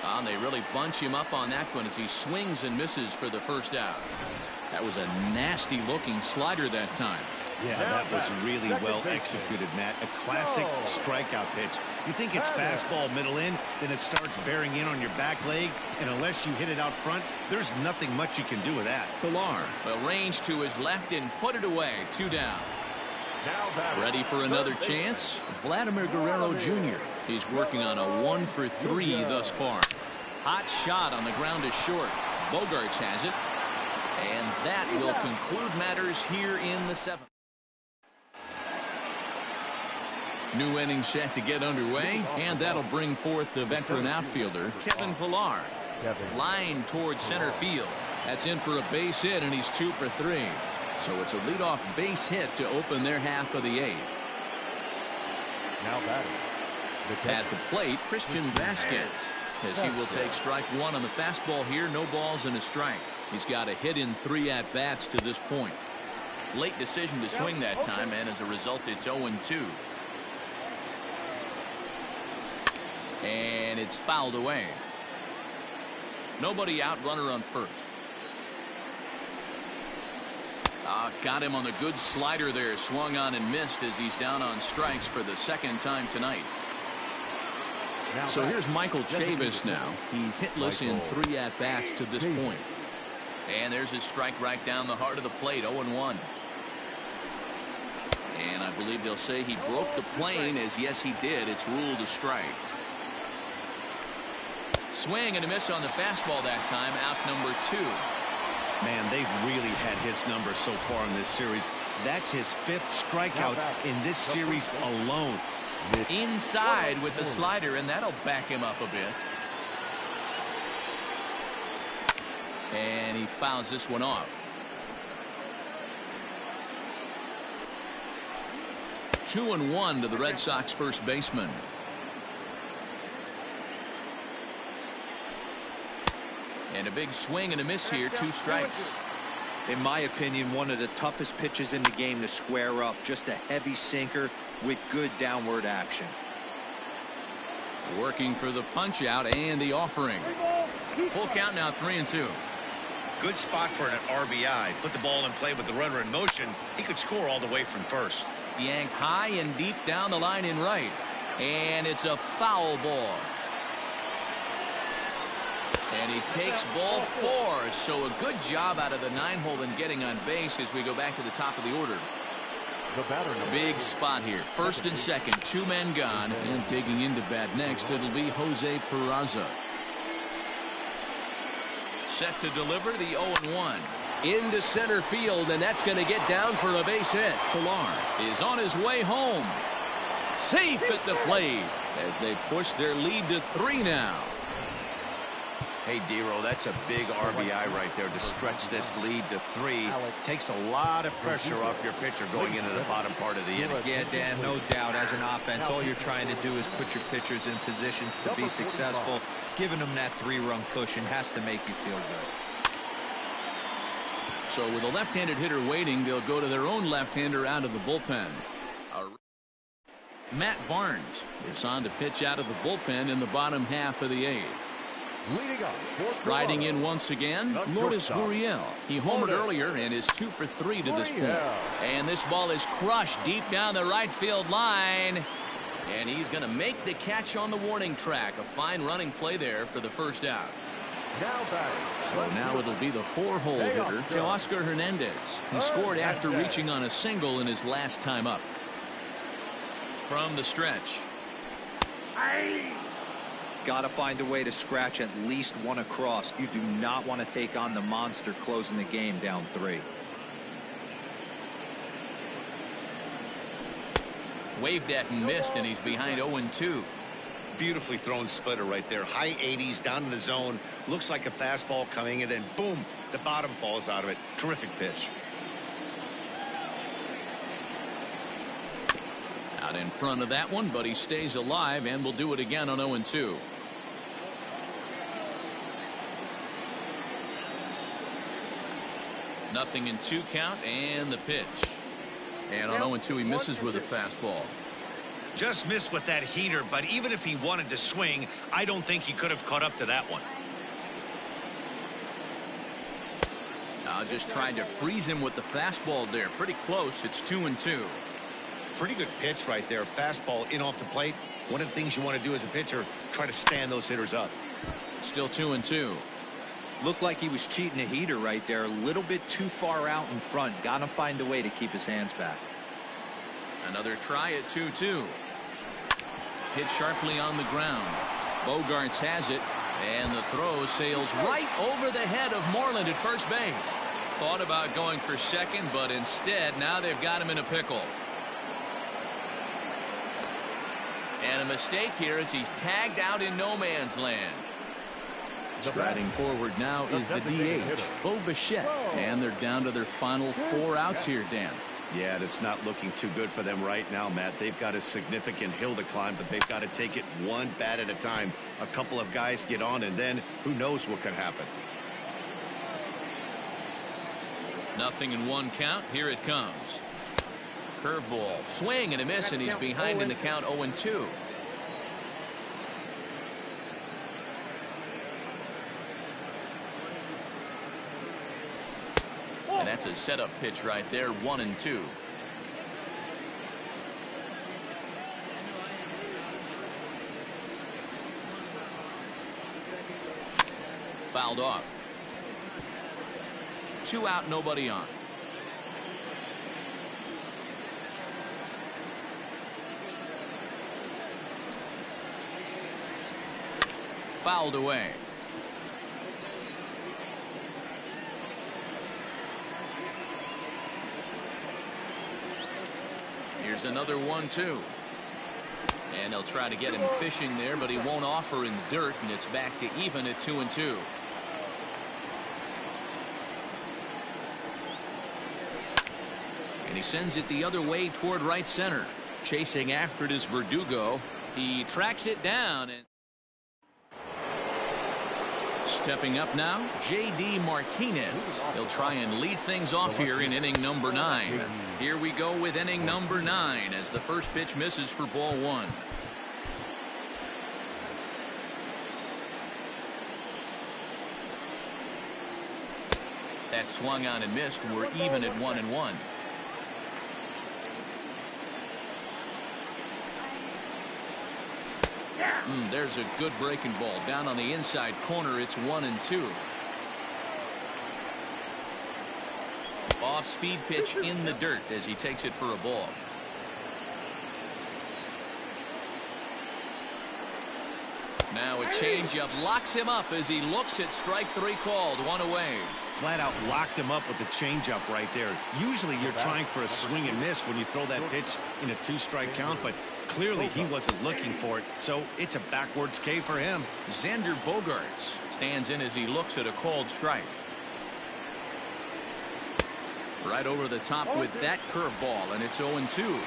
And they really bunch him up on that one as he swings and misses for the first out. That was a nasty looking slider that time. Yeah, that was really well executed, Matt. A classic strikeout pitch. You think it's fastball middle in, then it starts bearing in on your back leg, and unless you hit it out front, there's nothing much you can do with that. Pilar will range to his left and put it away. 2 down. Ready for another chance? Vladimir Guerrero Jr. He's working on a 1 for 3 thus far. Hot shot on the ground is short. Bogaerts has it. And that will conclude matters here in the 7th. New inning set to get underway, and that'll bring forth the veteran outfielder, Kevin Pilar. Line towards center field. That's in for a base hit, and he's 2 for 3. So it's a leadoff base hit to open their half of the 8th. Now batting. At the plate, Christian Vasquez, as he will take strike 1 on the fastball here. No balls and a strike. He's got a hit in 3 at-bats to this point. Late decision to swing that time, and as a result, it's 0-2. And it's fouled away. Nobody out, runner on first. Got him on the good slider there. Swung on and missed as he's down on strikes for the second time tonight. So here's Michael Chavis now. He's hitless in 3 at-bats to this point. And there's his strike right down the heart of the plate. 0-1. And I believe they'll say he broke the plane, as yes he did. It's ruled a strike. Swing and a miss on the fastball that time. Out number 2. Man, they've really had his number so far in this series. That's his 5th strikeout in this series alone. Inside with the slider, and that'll back him up a bit. And he fouls this one off. 2-1 to the Red Sox first baseman. And a big swing and a miss here. 2 strikes. In my opinion, one of the toughest pitches in the game to square up. Just a heavy sinker with good downward action. Working for the punch out and the offering. Full count now, 3-2. Good spot for an RBI. Put the ball in play with the runner in motion. He could score all the way from first. Yanked high and deep down the line in right. And it's a foul ball. And he takes ball 4. So a good job out of the 9-hole in getting on base as we go back to the top of the order. The batter number Big spot here. First and second. 2 men gone. And digging into bat next, it'll be Jose Peraza. Set to deliver the 0-1. Into center field, and that's going to get down for a base hit. Pilar is on his way home. Safe at the plate as they push their lead to 3 now. Hey, Dero, that's a big RBI right there to stretch this lead to 3. Takes a lot of pressure off your pitcher going into the bottom part of the inning. Yeah, Dan, no doubt. As an offense, all you're trying to do is put your pitchers in positions to be successful. Giving them that 3-run cushion has to make you feel good. So with a left-handed hitter waiting, they'll go to their own left-hander out of the bullpen. Matt Barnes is on to pitch out of the bullpen in the bottom half of the 8th. Riding in once again, Lourdes Gurriel. He homered earlier and is 2 for 3 to this point. And this ball is crushed deep down the right field line. And he's going to make the catch on the warning track. A fine running play there for the first out. So now it'll be the 4-hole hitter, Teoscar Hernandez. He scored after reaching on a single in his last time up. From the stretch. Got to find a way to scratch at least one across. You do not want to take on the monster closing the game down 3. Waved at and missed, and he's behind 0-2. Beautifully thrown splitter right there. High 80s down in the zone. Looks like a fastball coming, and then boom, the bottom falls out of it. Terrific pitch. Out in front of that one, but he stays alive and will do it again on 0-2. Nothing in 2 count and the pitch. And on 0-2 he misses with a fastball. Just missed with that heater, but even if he wanted to swing, I don't think he could have caught up to that one. Just trying to freeze him with the fastball there. Pretty close. It's 2-2. Pretty good pitch right there. Fastball in off the plate. One of the things you want to do as a pitcher, try to stand those hitters up. Still 2-2. Looked like he was cheating a heater right there. A little bit too far out in front. Got to find a way to keep his hands back. Another try at 2-2. Hit sharply on the ground. Bogarts has it, and the throw sails right over the head of Moreland at first base. Thought about going for second, but instead now they've got him in a pickle. And a mistake here as he's tagged out in no man's land. Striding forward now is the DH, Bo Bichette. And they're down to their final 4 outs here, Dan. Yeah, that's not looking too good for them right now, Matt. They've got a significant hill to climb, but they've got to take it one bat at a time. A couple of guys get on, and then who knows what could happen. Nothing in 1 count. Here it comes. Curveball. Swing and a miss, and he's behind in the count 0-2. And that's a setup pitch right there, 1-2. Fouled off. 2 out, nobody on. Fouled away. Here's another 1-2. And they'll try to get him fishing there, but he won't offer in dirt, and it's back to even at 2-2. And he sends it the other way toward right center. Chasing after it is Verdugo. He tracks it down. And Stepping up now, J.D. Martinez. He'll try and lead things off here in inning number 9. Here we go with inning number 9 as the first pitch misses for ball 1. That swung on and missed. We're even at 1-1. There's a good breaking ball down on the inside corner. It's 1-2. Off speed pitch in the dirt as he takes it for a ball. Now a changeup locks him up as he looks at strike 3 called. 1 away. Flat out locked him up with the changeup right there. Usually you're trying for a swing and miss when you throw that pitch in a 2-strike count, but clearly he wasn't looking for it, so it's a backwards K for him. Xander Bogaerts stands in as he looks at a called strike. Right over the top with that curveball, and it's 0-2.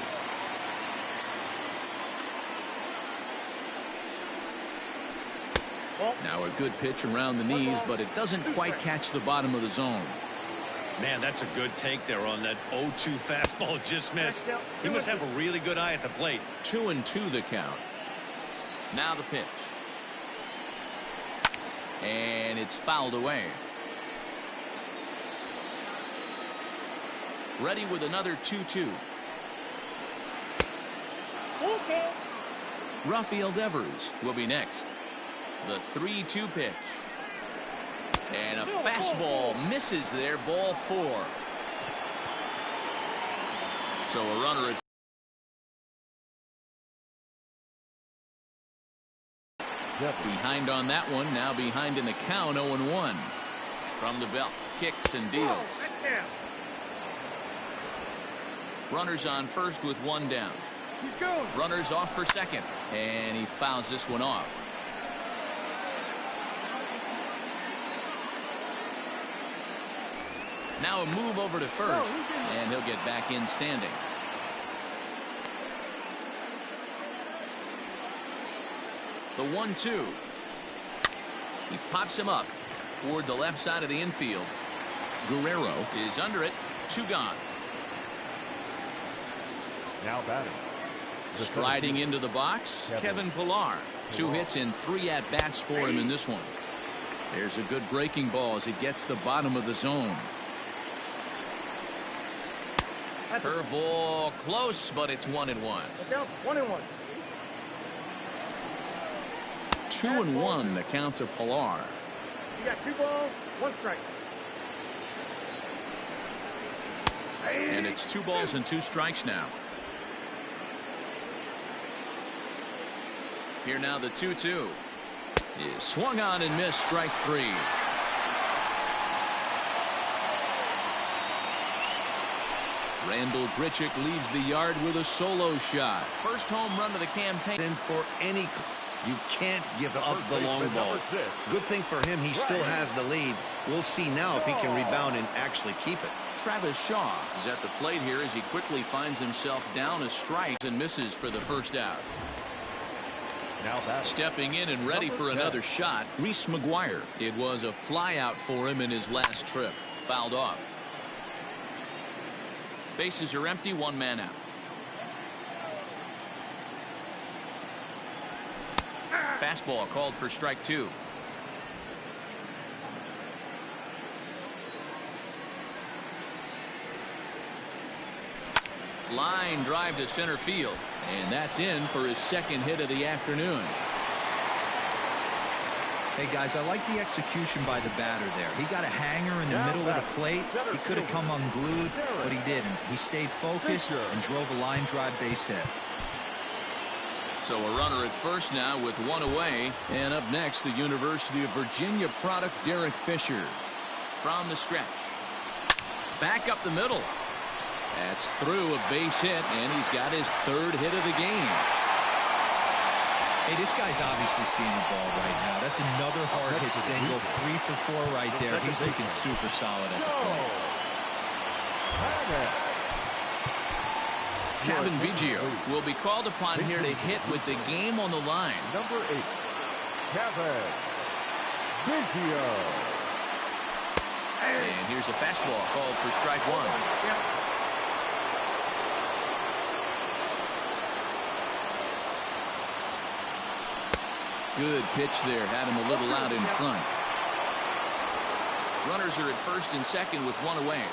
Now a good pitch around the knees, but it doesn't quite catch the bottom of the zone. Man, that's a good take there on that 0-2 fastball. Just missed. He must have a really good eye at the plate. 2-2 the count. Now the pitch. And it's fouled away. Ready with another 2-2. Okay. Rafael Devers will be next. The 3-2 pitch. And a fastball misses there. Ball 4. So a runner at behind on that one. Now behind in the count. 0-1. From the belt. Kicks and deals. Runners on first with 1 down. He's going. Runners off for second. And he fouls this one off. Now a move over to first, and he'll get back in standing. The 1-2. He pops him up toward the left side of the infield. Guerrero is under it. 2 gone. Now batting. Striding into the box, Kevin Pillar. 2 hits and 3 at-bats for him in this one. There's a good breaking ball as it gets the bottom of the zone. Curveball close, but it's 1-1. 1-1. 2-1 the count to Pillar. You got 2 balls, 1 strike. And it's 2 balls and 2 strikes now. Here now the 2-2 is swung on and missed. Strike 3. Randall Grichuk leaves the yard with a solo shot. First home run of the campaign. Then for any, you can't give up the long ball. Good thing for him, he still has the lead. We'll see now if he can rebound and actually keep it. Travis Shaw is at the plate here as he quickly finds himself down a strike and misses for the first out. Now batting. Stepping in and ready for another shot, Reese McGuire. It was a fly out for him in his last trip. Fouled off. Bases are empty. 1 man out. Fastball called for strike 2. Line drive to center field, and that's in for his 2nd hit of the afternoon. Hey, guys, I like the execution by the batter there. He got a hanger in the middle of the plate. He could have come unglued, but he didn't. He stayed focused and drove a line drive base hit. So a runner at first now with 1 away. And up next, the University of Virginia product, Derek Fisher. From the stretch. Back up the middle. That's through a base hit, and he's got his 3rd hit of the game. Hey, this guy's obviously seeing the ball right now. That's another hard hit single. 3 for 4 right there. He's looking super solid at the plate. Kevin Biggio will be called upon here to hit with the game on the line. Number 8, Kevin. And here's a fastball called for strike one. Good pitch there. Had him a little out in front. Runners are at first and second with one away.